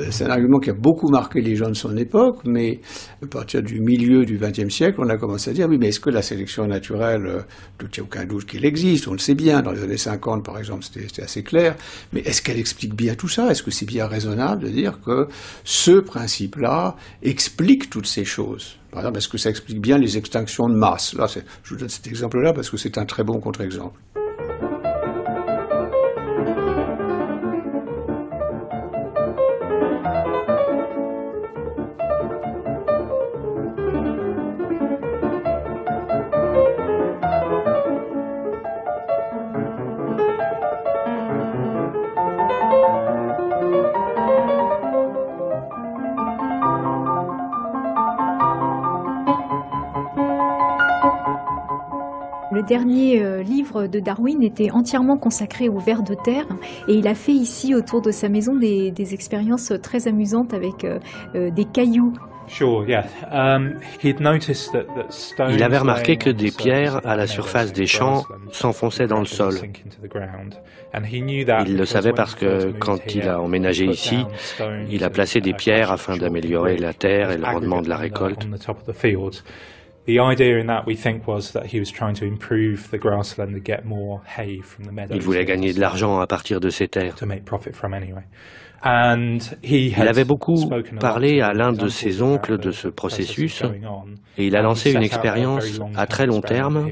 c'est un argument qui a beaucoup marqué les gens de son époque, mais à partir du milieu du XXe siècle, on a commencé à dire, oui, mais est-ce que la sélection naturelle, il n'y a aucun doute qu'elle existe, on le sait bien, dans les années 50 par exemple, c'était assez clair, mais est-ce qu'elle explique bien tout ça? Est-ce que c'est bien raisonnable de dire que ce principe-là explique toutes ces choses? Par exemple, est-ce que ça explique bien les extinctions de masse? Là, je vous donne cet exemple-là parce que c'est un très bon contre-exemple. Le dernier livre de Darwin était entièrement consacré aux vers de terre et il a fait ici autour de sa maison des expériences très amusantes avec des cailloux. Il avait remarqué que des pierres à la surface des champs s'enfonçaient dans le sol. Il le savait parce que quand il a emménagé ici, il a placé des pierres afin d'améliorer la terre et le rendement de la récolte. The idea in that, we think, was that he was trying to improve the grassland to get more hay from the meadows. Il voulait gagner de l'argent à partir de ces terres. To make profit from anyway. And he il avait beaucoup parlé à l'un de ses oncles de ce processus et il a lancé une expérience à très long terme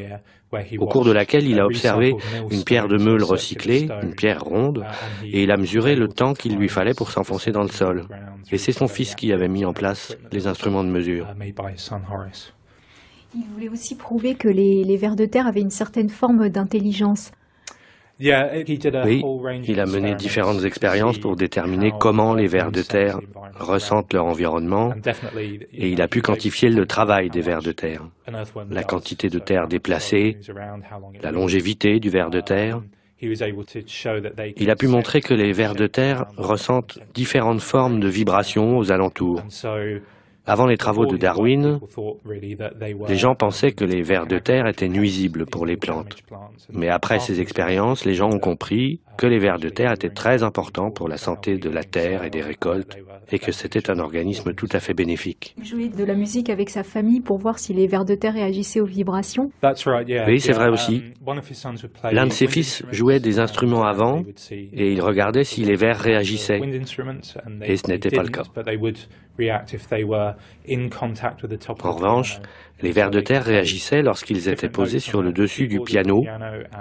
au cours de laquelle il a observé une pierre de meule recyclée, une pierre ronde, et il a mesuré le temps qu'il lui fallait pour s'enfoncer dans le sol. Et c'est son fils qui avait mis en place les instruments de mesure. Il voulait aussi prouver que les vers de terre avaient une certaine forme d'intelligence. Oui, il a mené différentes expériences pour déterminer comment les vers de terre ressentent leur environnement et il a pu quantifier le travail des vers de terre, la quantité de terre déplacée, la longévité du ver de terre. Il a pu montrer que les vers de terre ressentent différentes formes de vibrations aux alentours. Avant les travaux de Darwin, les gens pensaient que les vers de terre étaient nuisibles pour les plantes. Mais après ces expériences, les gens ont compris que les vers de terre étaient très importants pour la santé de la terre et des récoltes, et que c'était un organisme tout à fait bénéfique. Il jouait de la musique avec sa famille pour voir si les vers de terre réagissaient aux vibrations. Oui, c'est vrai aussi. L'un de ses fils jouait des instruments avant, et il regardait si les vers réagissaient, et ce n'était pas le cas. En revanche, les vers de terre réagissaient lorsqu'ils étaient posés sur le dessus du piano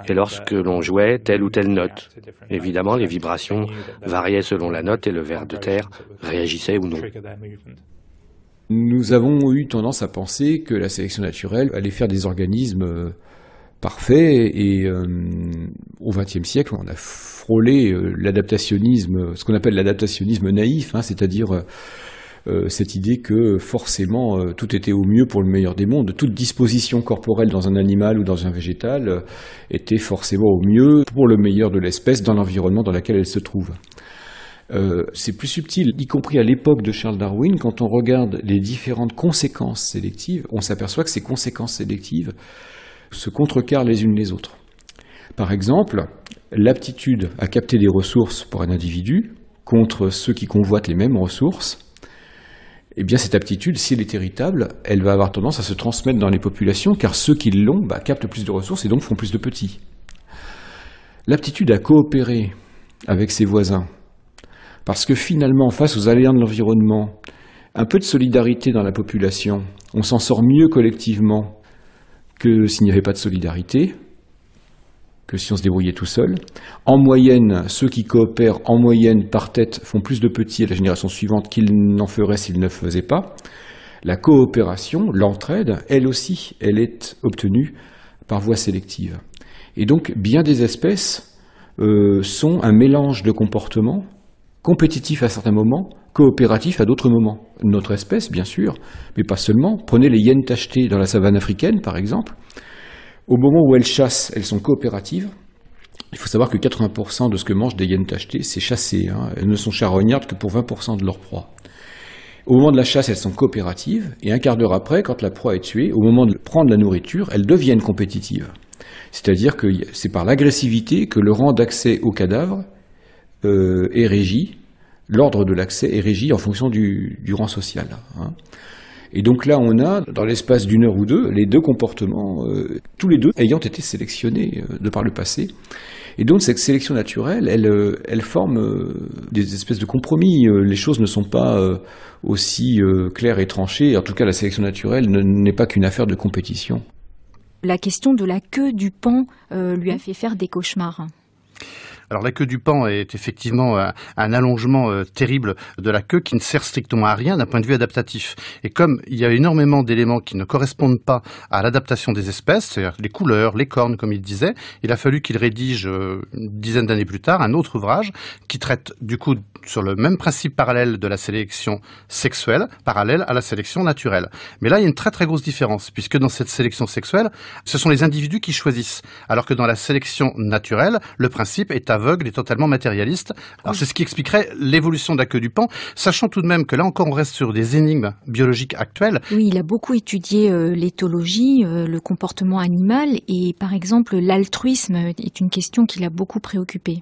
et lorsque l'on jouait telle ou telle note. Évidemment, les vibrations variaient selon la note et le ver de terre réagissait ou non. Nous avons eu tendance à penser que la sélection naturelle allait faire des organismes parfaits et au XXe siècle, on a frôlé l'adaptationnisme, ce qu'on appelle l'adaptationnisme naïf, c'est-à-dire cette idée que forcément tout était au mieux pour le meilleur des mondes. Toute disposition corporelle dans un animal ou dans un végétal était forcément au mieux pour le meilleur de l'espèce dans l'environnement dans lequel elle se trouve. C'est plus subtil, y compris à l'époque de Charles Darwin, quand on regarde les différentes conséquences sélectives, on s'aperçoit que ces conséquences sélectives se contrecarrent les unes les autres. Par exemple, l'aptitude à capter des ressources pour un individu contre ceux qui convoitent les mêmes ressources, eh bien cette aptitude, si elle est héritable, elle va avoir tendance à se transmettre dans les populations, car ceux qui l'ont captent plus de ressources et donc font plus de petits. L'aptitude à coopérer avec ses voisins, parce que finalement, face aux aléas de l'environnement, un peu de solidarité dans la population, on s'en sort mieux collectivement que s'il n'y avait pas de solidarité, que si on se débrouillait tout seul. En moyenne, ceux qui coopèrent en moyenne par tête font plus de petits à la génération suivante qu'ils n'en feraient s'ils ne faisaient pas. La coopération, l'entraide, elle aussi, elle est obtenue par voie sélective. Et donc, bien des espèces sont un mélange de comportements compétitifs à certains moments, coopératifs à d'autres moments. Notre espèce, bien sûr, mais pas seulement. Prenez les hyènes tachetées dans la savane africaine, par exemple. Au moment où elles chassent, elles sont coopératives. Il faut savoir que 80% de ce que mangent des hyènes tachetées, c'est chassé. Elles ne sont charognardes que pour 20% de leur proie. Au moment de la chasse, elles sont coopératives. Et un quart d'heure après, quand la proie est tuée, au moment de prendre la nourriture, elles deviennent compétitives. C'est-à-dire que c'est par l'agressivité que le rang d'accès au cadavre est régi, l'ordre de l'accès est régi en fonction du rang social. Hein. Et donc là, on a, dans l'espace d'une heure ou deux, les deux comportements, tous les deux ayant été sélectionnés de par le passé. Et donc cette sélection naturelle, elle forme des espèces de compromis. Les choses ne sont pas aussi claires et tranchées. En tout cas, la sélection naturelle n'est pas qu'une affaire de compétition. La question de la queue du paon lui a fait faire des cauchemars. Alors la queue du paon est effectivement un allongement terrible de la queue qui ne sert strictement à rien d'un point de vue adaptatif. Et comme il y a énormément d'éléments qui ne correspondent pas à l'adaptation des espèces, c'est-à-dire les couleurs, les cornes comme il disait, il a fallu qu'il rédige une dizaine d'années plus tard un autre ouvrage qui traite du coup sur le même principe parallèle de la sélection sexuelle, parallèle à la sélection naturelle. Mais là il y a une très très grosse différence, puisque dans cette sélection sexuelle, ce sont les individus qui choisissent, alors que dans la sélection naturelle, le principe est aveugle et totalement matérialiste. Alors c'est ce qui expliquerait l'évolution de la queue du paon, sachant tout de même que là encore on reste sur des énigmes biologiques actuelles. Oui, il a beaucoup étudié l'éthologie, le comportement animal, et par exemple l'altruisme est une question qui l'a beaucoup préoccupé.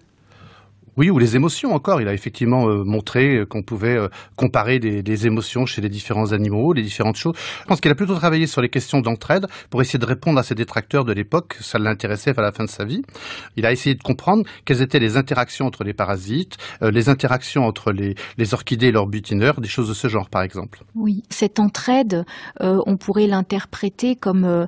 Oui, ou les émotions encore. Il a effectivement montré qu'on pouvait comparer des émotions chez les différents animaux, les différentes choses. Je pense qu'il a plutôt travaillé sur les questions d'entraide pour essayer de répondre à ses détracteurs de l'époque. Ça l'intéressait à la fin de sa vie. Il a essayé de comprendre quelles étaient les interactions entre les parasites, les interactions entre les orchidées et leurs butineurs, des choses de ce genre par exemple. Oui, cette entraide, on pourrait l'interpréter comme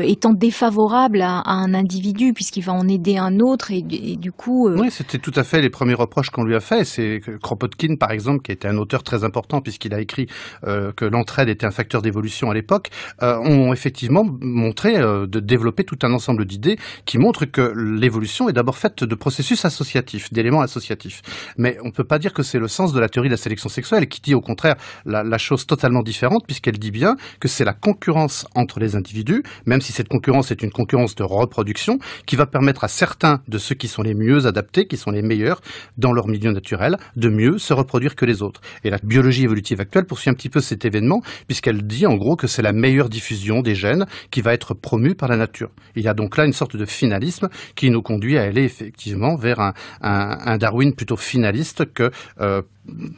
étant défavorable à un individu puisqu'il va en aider un autre et du coup... Oui, c'était tout à fait les premiers reproches qu'on lui a fait. C'est Kropotkin, par exemple, qui était un auteur très important puisqu'il a écrit que l'entraide était un facteur d'évolution à l'époque, ont effectivement montré de développer tout un ensemble d'idées qui montrent que l'évolution est d'abord faite de processus associatifs, d'éléments associatifs. Mais on ne peut pas dire que c'est le sens de la théorie de la sélection sexuelle qui dit au contraire la chose totalement différente puisqu'elle dit bien que c'est la concurrence entre les individus, même si cette concurrence est une concurrence de reproduction, qui va permettre à certains de ceux qui sont les mieux adaptés, qui sont les meilleurs, dans leur milieu naturel, de mieux se reproduire que les autres. Et la biologie évolutive actuelle poursuit un petit peu cet événement, puisqu'elle dit en gros que c'est la meilleure diffusion des gènes qui va être promue par la nature. Il y a donc là une sorte de finalisme qui nous conduit à aller effectivement vers un Darwin plutôt finaliste que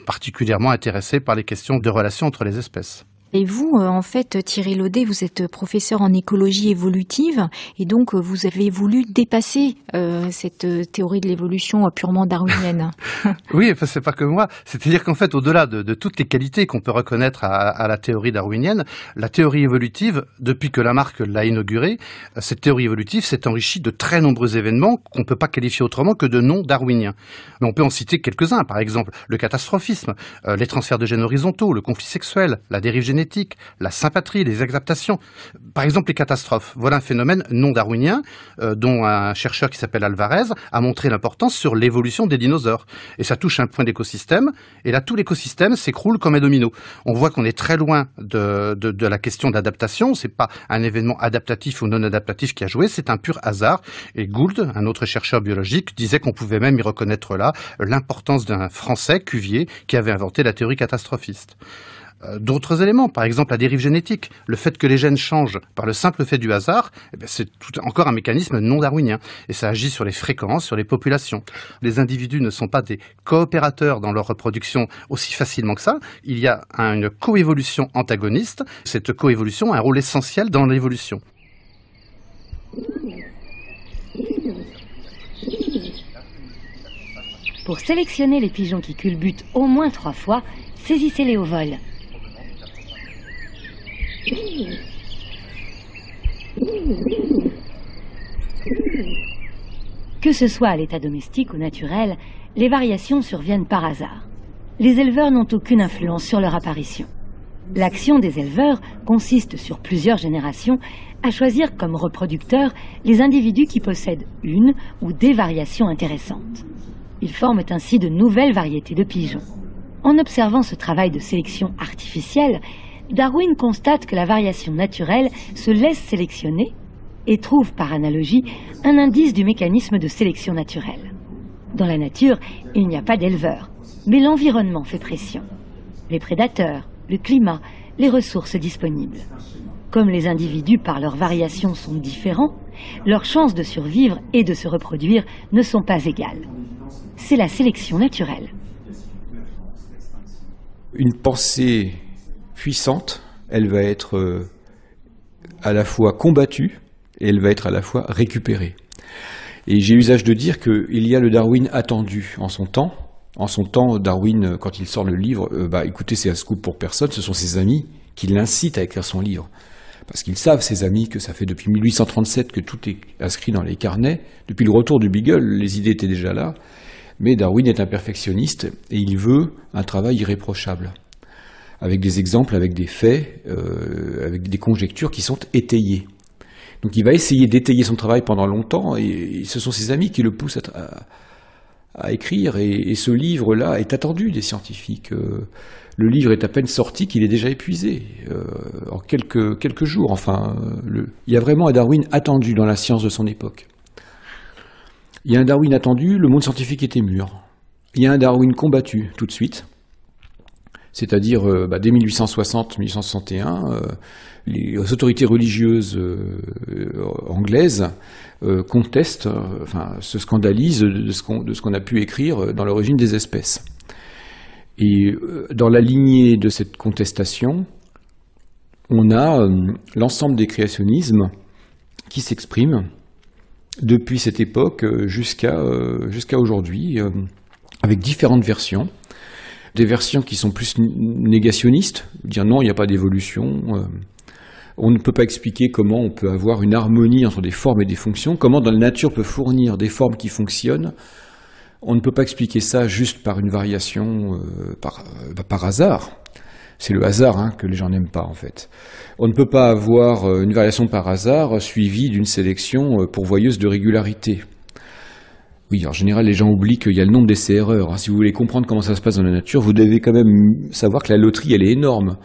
particulièrement intéressé par les questions de relations entre les espèces. Et vous, en fait, Thierry Laudet, vous êtes professeur en écologie évolutive et donc vous avez voulu dépasser cette théorie de l'évolution purement darwinienne. Oui, enfin, c'est pas que moi. C'est-à-dire qu'en fait, au-delà de toutes les qualités qu'on peut reconnaître à la théorie darwinienne, la théorie évolutive, depuis que Lamarck l'a inaugurée, cette théorie évolutive s'est enrichie de très nombreux événements qu'on ne peut pas qualifier autrement que de non darwiniens. Mais on peut en citer quelques-uns, par exemple le catastrophisme, les transferts de gènes horizontaux, le conflit sexuel, la dérive génétique, la sympatrie, les exaptations. Par exemple, les catastrophes. Voilà un phénomène non darwinien dont un chercheur qui s'appelle Alvarez a montré l'importance sur l'évolution des dinosaures. Et ça touche un point d'écosystème. Et là, tout l'écosystème s'écroule comme un domino. On voit qu'on est très loin de la question d'adaptation. C'est pas un événement adaptatif ou non adaptatif qui a joué, c'est un pur hasard. Et Gould, un autre chercheur biologique, disait qu'on pouvait même y reconnaître là l'importance d'un Français, Cuvier, qui avait inventé la théorie catastrophiste. D'autres éléments, par exemple la dérive génétique, le fait que les gènes changent par le simple fait du hasard, c'est encore un mécanisme non darwinien et ça agit sur les fréquences, sur les populations. Les individus ne sont pas des coopérateurs dans leur reproduction aussi facilement que ça. Il y a une coévolution antagoniste. Cette coévolution a un rôle essentiel dans l'évolution. Pour sélectionner les pigeons qui culbutent au moins 3 fois, saisissez-les au vol. Que ce soit à l'état domestique ou naturel, les variations surviennent par hasard. Les éleveurs n'ont aucune influence sur leur apparition. L'action des éleveurs consiste sur plusieurs générations à choisir comme reproducteurs les individus qui possèdent une ou des variations intéressantes. Ils forment ainsi de nouvelles variétés de pigeons. En observant ce travail de sélection artificielle, Darwin constate que la variation naturelle se laisse sélectionner et trouve par analogie un indice du mécanisme de sélection naturelle. Dans la nature, il n'y a pas d'éleveurs, mais l'environnement fait pression. Les prédateurs, le climat, les ressources disponibles. Comme les individus par leur variation sont différents, leurs chances de survivre et de se reproduire ne sont pas égales. C'est la sélection naturelle. Une pensée puissante, elle va être à la fois combattue et elle va être à la fois récupérée. Et j'ai usage de dire qu'il y a le Darwin attendu en son temps. En son temps, Darwin, quand il sort le livre, écoutez, c'est un scoop pour personne, ce sont ses amis qui l'incitent à écrire son livre. Parce qu'ils savent, ses amis, que ça fait depuis 1837 que tout est inscrit dans les carnets. Depuis le retour du Beagle, les idées étaient déjà là. Mais Darwin est un perfectionniste et il veut un travail irréprochable. Avec des exemples, avec des faits, avec des conjectures qui sont étayées. Donc il va essayer d'étayer son travail pendant longtemps et ce sont ses amis qui le poussent à écrire. Et ce livre-là est attendu des scientifiques. Le livre est à peine sorti qu'il est déjà épuisé en quelques jours. Enfin, il y a vraiment un Darwin attendu dans la science de son époque. Il y a un Darwin attendu, le monde scientifique était mûr. Il y a un Darwin combattu tout de suite, c'est-à-dire dès 1860-1861, les autorités religieuses anglaises contestent, se scandalisent de ce qu'on a pu écrire dans l'origine des espèces. Et dans la lignée de cette contestation, on a l'ensemble des créationnismes qui s'expriment depuis cette époque jusqu'à aujourd'hui, avec différentes versions. Des versions qui sont plus négationnistes, dire non, il n'y a pas d'évolution. On ne peut pas expliquer comment on peut avoir une harmonie entre des formes et des fonctions, comment dans la nature peut fournir des formes qui fonctionnent. On ne peut pas expliquer ça juste par une variation par hasard. C'est le hasard que les gens n'aiment pas en fait. On ne peut pas avoir une variation par hasard suivie d'une sélection pourvoyeuse de régularité. Oui, en général, les gens oublient qu'il y a le nombre d'essais-erreurs. Si vous voulez comprendre comment ça se passe dans la nature, vous devez quand même savoir que la loterie, elle est énorme.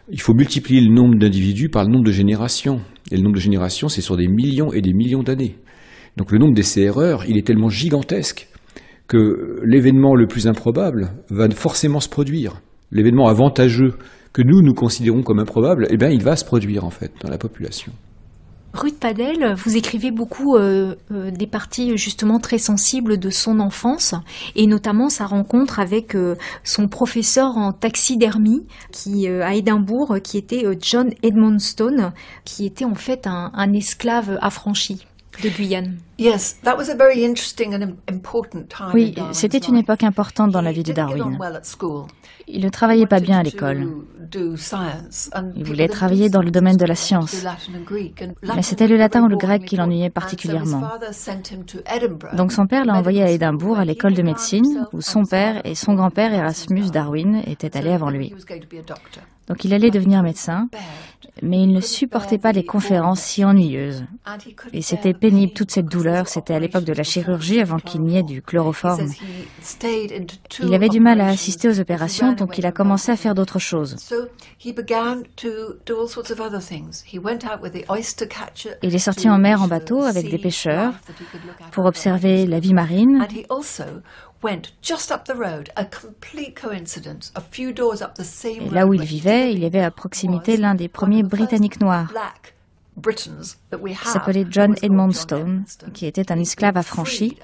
Il faut multiplier le nombre d'individus par le nombre de générations. Et le nombre de générations, c'est sur des millions et des millions d'années. Donc le nombre d'essais-erreurs, il est tellement gigantesque que l'événement le plus improbable va forcément se produire. L'événement avantageux que nous considérons comme improbable, il va se produire en fait dans la population. Ruth Padel, vous écrivez beaucoup des parties justement très sensibles de son enfance et notamment sa rencontre avec son professeur en taxidermie à Édimbourg qui était John Edmonstone, qui était en fait un esclave affranchi de Guyane. Oui, c'était une époque importante dans la vie de Darwin. Il ne travaillait pas bien à l'école. Il voulait travailler dans le domaine de la science. Mais c'était le latin ou le grec qui l'ennuyait particulièrement. Donc son père l'a envoyé à Édimbourg, à l'école de médecine, où son père et son grand-père Erasmus Darwin étaient allés avant lui. Donc il allait devenir médecin, mais il ne supportait pas les conférences si ennuyeuses. Et c'était pénible, toute cette douleur. C'était à l'époque de la chirurgie, avant qu'il n'y ait du chloroforme. Il avait du mal à assister aux opérations, donc il a commencé à faire d'autres choses. Il est sorti en mer en bateau avec des pêcheurs pour observer la vie marine. Et là où il vivait, il y avait à proximité l'un des premiers Britanniques noirs. Il s'appelait John Edmonstone, qui était un esclave affranchi,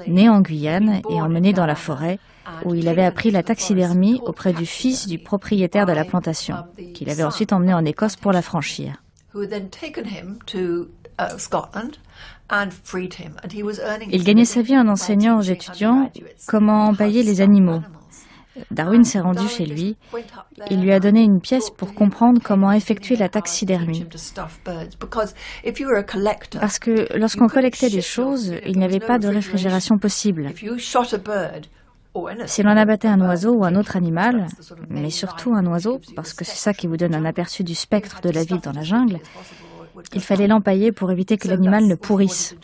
né en Guyane et emmené dans la forêt, où il avait appris la taxidermie auprès du fils du propriétaire de la plantation, qu'il avait ensuite emmené en Écosse pour l'affranchir. Il gagnait sa vie en enseignant aux étudiants comment empailler les animaux. Darwin s'est rendu chez lui. Il lui a donné une pièce pour comprendre comment effectuer la taxidermie. Parce que lorsqu'on collectait des choses, il n'y avait pas de réfrigération possible. Si l'on abattait un oiseau ou un autre animal, mais surtout un oiseau, parce que c'est ça qui vous donne un aperçu du spectre de la vie dans la jungle, il fallait l'empailler pour éviter que l'animal ne pourrisse.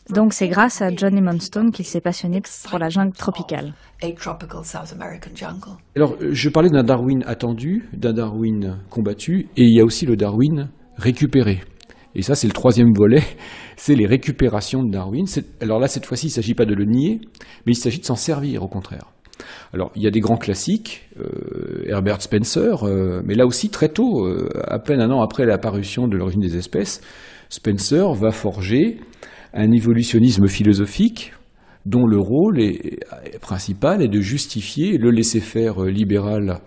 Donc c'est grâce à John Edmonstone qu'il s'est passionné pour la jungle tropicale. Alors je parlais d'un Darwin attendu, d'un Darwin combattu, et il y a aussi le Darwin récupéré. Et ça c'est le troisième volet, c'est les récupérations de Darwin. Alors là cette fois-ci il ne s'agit pas de le nier, mais il s'agit de s'en servir au contraire. Alors, il y a des grands classiques, Herbert Spencer, mais là aussi, très tôt, à peine un an après l'apparition de l'origine des espèces, Spencer va forger un évolutionnisme philosophique dont le rôle principal est de justifier le laisser-faire libéral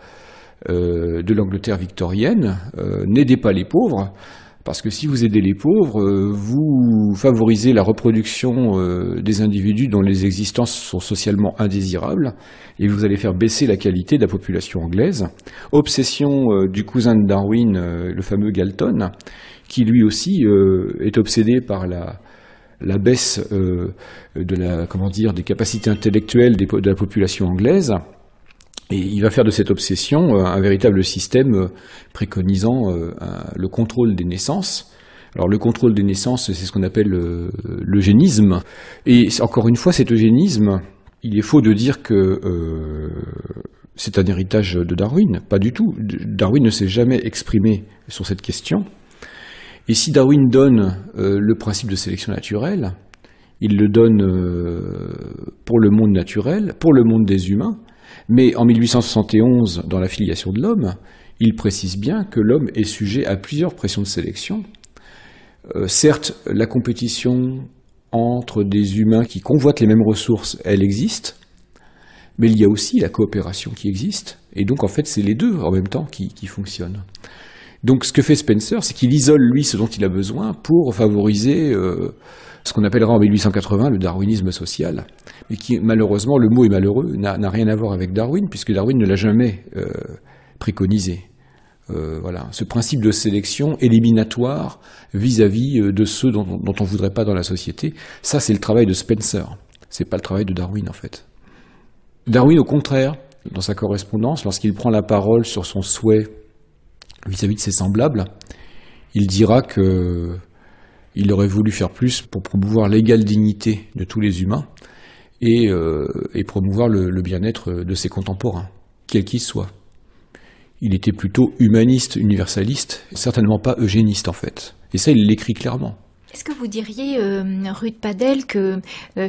de l'Angleterre victorienne. N'aidez pas les pauvres, parce que si vous aidez les pauvres, vous favorisez la reproduction des individus dont les existences sont socialement indésirables, et vous allez faire baisser la qualité de la population anglaise. Obsession du cousin de Darwin, le fameux Galton, qui lui aussi est obsédé par la baisse des capacités intellectuelles de la population anglaise. Et il va faire de cette obsession un véritable système préconisant le contrôle des naissances. Alors le contrôle des naissances, c'est ce qu'on appelle l'eugénisme. Et encore une fois, cet eugénisme, il est faux de dire que c'est un héritage de Darwin. Pas du tout. Darwin ne s'est jamais exprimé sur cette question. Et si Darwin donne le principe de sélection naturelle, il le donne pour le monde naturel, pour le monde des humains. Mais en 1871, dans la filiation de l'homme, il précise bien que l'homme est sujet à plusieurs pressions de sélection. Certes, la compétition entre des humains qui convoitent les mêmes ressources, elle existe, mais il y a aussi la coopération qui existe. Et donc, en fait, c'est les deux en même temps qui fonctionnent. Donc, ce que fait Spencer, c'est qu'il isole, lui, ce dont il a besoin pour favoriser ce qu'on appellera en 1880 le darwinisme social, mais qui, malheureusement, le mot est malheureux, n'a rien à voir avec Darwin, puisque Darwin ne l'a jamais préconisé. Voilà, ce principe de sélection éliminatoire vis-à-vis de ceux dont on ne voudrait pas dans la société, ça c'est le travail de Spencer, c'est pas le travail de Darwin en fait. Darwin, au contraire, dans sa correspondance, lorsqu'il prend la parole sur son souhait vis-à-vis de ses semblables, il dira que il aurait voulu faire plus pour promouvoir l'égale dignité de tous les humains et promouvoir le bien-être de ses contemporains, quels qu'ils soient. Il était plutôt humaniste, universaliste, certainement pas eugéniste en fait. Et ça, il l'écrit clairement. Est-ce que vous diriez, Ruth Padel, que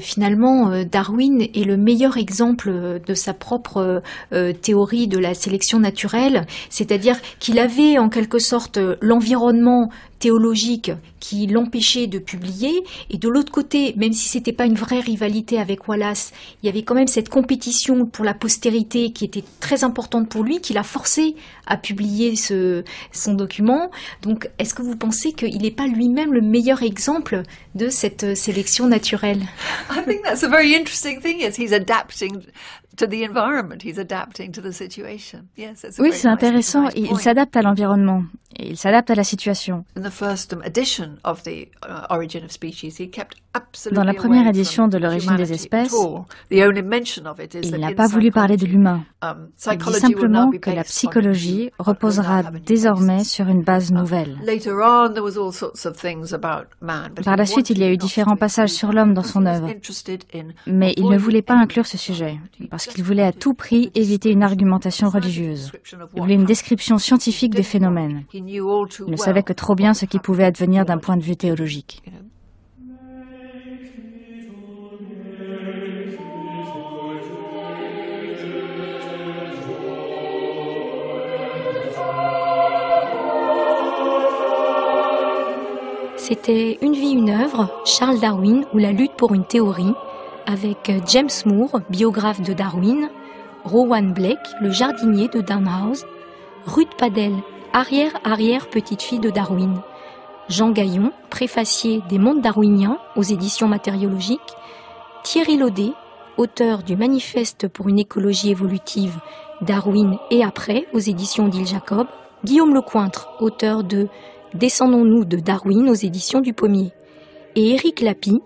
finalement Darwin est le meilleur exemple de sa propre théorie de la sélection naturelle, c'est-à-dire qu'il avait en quelque sorte l'environnement théologique qui l'empêchait de publier, et de l'autre côté, même si c'était pas une vraie rivalité avec Wallace, il y avait quand même cette compétition pour la postérité qui était très importante pour lui, qui l'a forcé à publier son document. Donc, est-ce que vous pensez qu'il n'est pas lui-même le meilleur exemple de cette sélection naturelle? I think that's a very interesting thing. Is he's adapting to the environment. He's adapting to the situation. Yes, that's a oui, very c'est nice, intéressant. nice Il point. s'adapte à l'environnement. Et il s'adapte à la situation. In the first edition of the Origin of Species, he kept absolutely Dans la première away édition from de l'origine des humanity espèces, at all. The only mention of it is il that n'a in pas voulu parler de l'humain. Il dit psychology will simplement now be que la based on psychologie reposera désormais sur une base nouvelle. Later on, there was all sorts of things about man, but Par he la suite, il y a eu wanted différents not to passages sur l'homme dans son He was œuvre. interested in Mais il ne voulait pas inclure ce sujet, parce qu'il voulait à tout prix éviter une argumentation religieuse. Il voulait une description scientifique des phénomènes. He knew all too Il ne well savait que trop bien ce qui pouvait advenir d'un point de vue théologique. C'était Une vie, une œuvre, Charles Darwin ou la lutte pour une théorie, avec James Moore, biographe de Darwin, Rowan Blake, le jardinier de Downhouse, Ruth Padel, arrière-arrière-petite-fille de Darwin, Jean Gaillon, préfacier des Mondes darwiniens aux éditions matériologiques, Thierry Laudet, auteur du Manifeste pour une écologie évolutive, Darwin et après aux éditions d'Île Jacob, Guillaume Lecointre, auteur de Descendons-nous de Darwin aux éditions du Pommier, et Éric Lapie,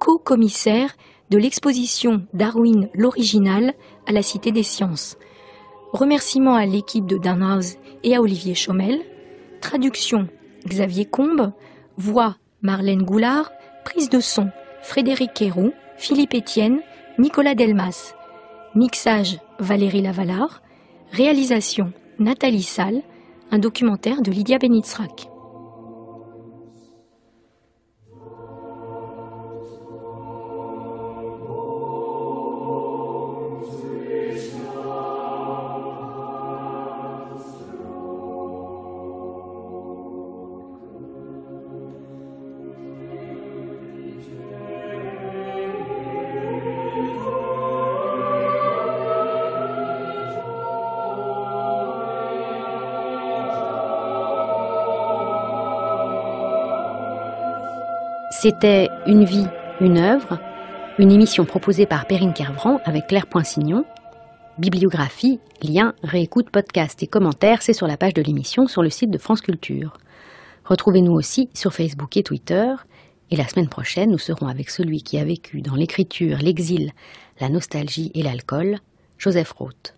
co-commissaire de l'exposition Darwin l'original à la Cité des Sciences. Remerciements à l'équipe de Downhouse et à Olivier Chaumel. Traduction Xavier Combe. Voix Marlène Goulard. Prise de son Frédéric Héroux, Philippe Etienne, Nicolas Delmas. Mixage Valérie Lavalard. Réalisation Nathalie Salle. Un documentaire de Lydia Benitzrak. C'était Une vie, une œuvre, une émission proposée par Perrine Kervran avec Claire Poinsignon. Bibliographie, liens, réécoute, podcasts et commentaires, c'est sur la page de l'émission sur le site de France Culture. Retrouvez-nous aussi sur Facebook et Twitter. Et la semaine prochaine, nous serons avec celui qui a vécu dans l'écriture, l'exil, la nostalgie et l'alcool, Joseph Roth.